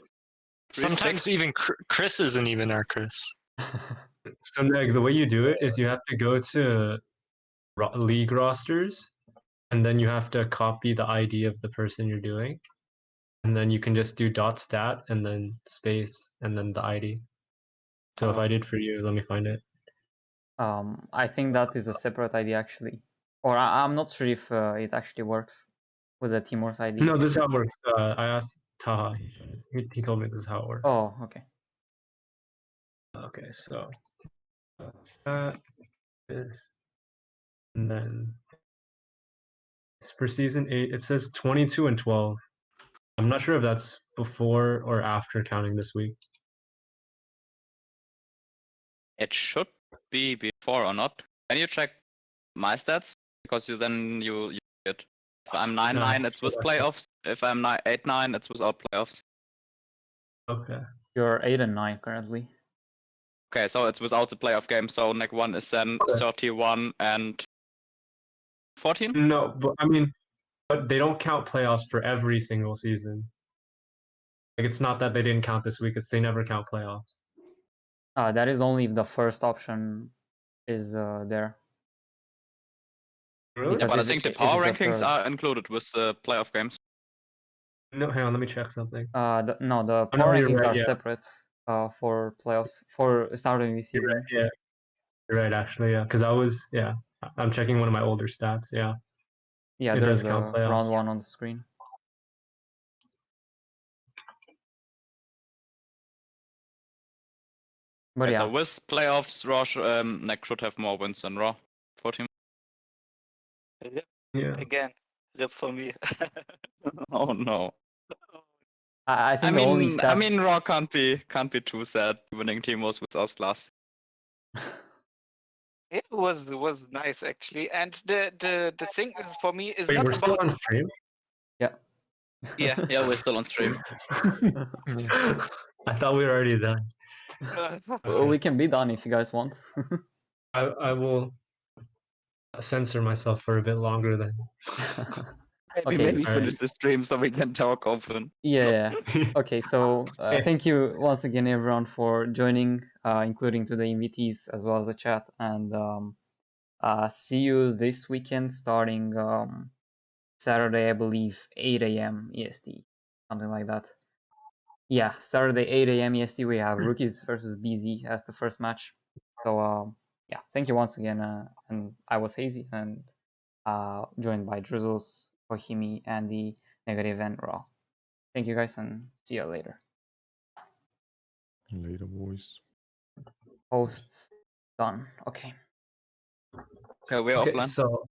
Sometimes even Chris isn't even our Chris. So Neg, the way you do it is you have to go to league rosters, and then you have to copy the ID of the person you're doing, and then you can just do .stat and then space and then the ID. So if I did for you, let me find it. I think that is a separate ID actually, or I'm not sure if it actually works with the Team Wars ID. No, this is how it works. I asked Taha. He told me this is how it works. Oh, okay. Okay, so that is And then for season 8, it says 22 and 12. I'm not sure if that's before or after counting this week. It should be before or not. Can you check my stats? Because you get. If I'm 9-9, it's with playoffs. If I'm 8-9, it's without playoffs. Okay. You're 8 and 9 currently. Okay, so it's without the playoff game. So neck 1 is then Okay. 31 and 14. No, but I mean, but they don't count playoffs for every single season. Like it's not that they didn't count this week; it's they never count playoffs. That is only if the first option is there. Really? Yeah, Because but I if think the if power it's the rankings third. are included with the playoff games. No, hang on, let me check something. No, the Oh, no, power you're rankings right, are yeah. separate for playoffs for starting the You're season. right, yeah. You're right, actually, yeah. Because I'm checking one of my older stats. Yeah, Yeah, it there's does count a playoffs. round 1 on the screen. But Okay, yeah, so with playoffs, Raw neck should have more wins than Raw. 14. Rip Yeah. again. Rip for me. Oh no. I think the only stat. I mean, Raw can't be too sad. Winning team was with us last. It was nice actually, and the thing is for me is Wait, not we're still about on stream? Yeah. yeah. Yeah, we're still on stream. I thought we were already done. We can be done if you guys want. I will censor myself for a bit longer then. Maybe Okay. finish the stream so we can talk often. Yeah. Okay. So thank you once again, everyone, for joining, including to the invitees as well as the chat, and see you this weekend starting Saturday, I believe, 8 a.m. EST, something like that. Yeah, Saturday 8 a.m. EST. We have Rookies versus BZ as the first match. So yeah, thank you once again. And I was Hazy and joined by Drizzles, oHiMi, Andy, Negative, and Raw. Thank you guys and see you later. Later, boys. Host done. Okay. Yeah, we're Okay, offline. so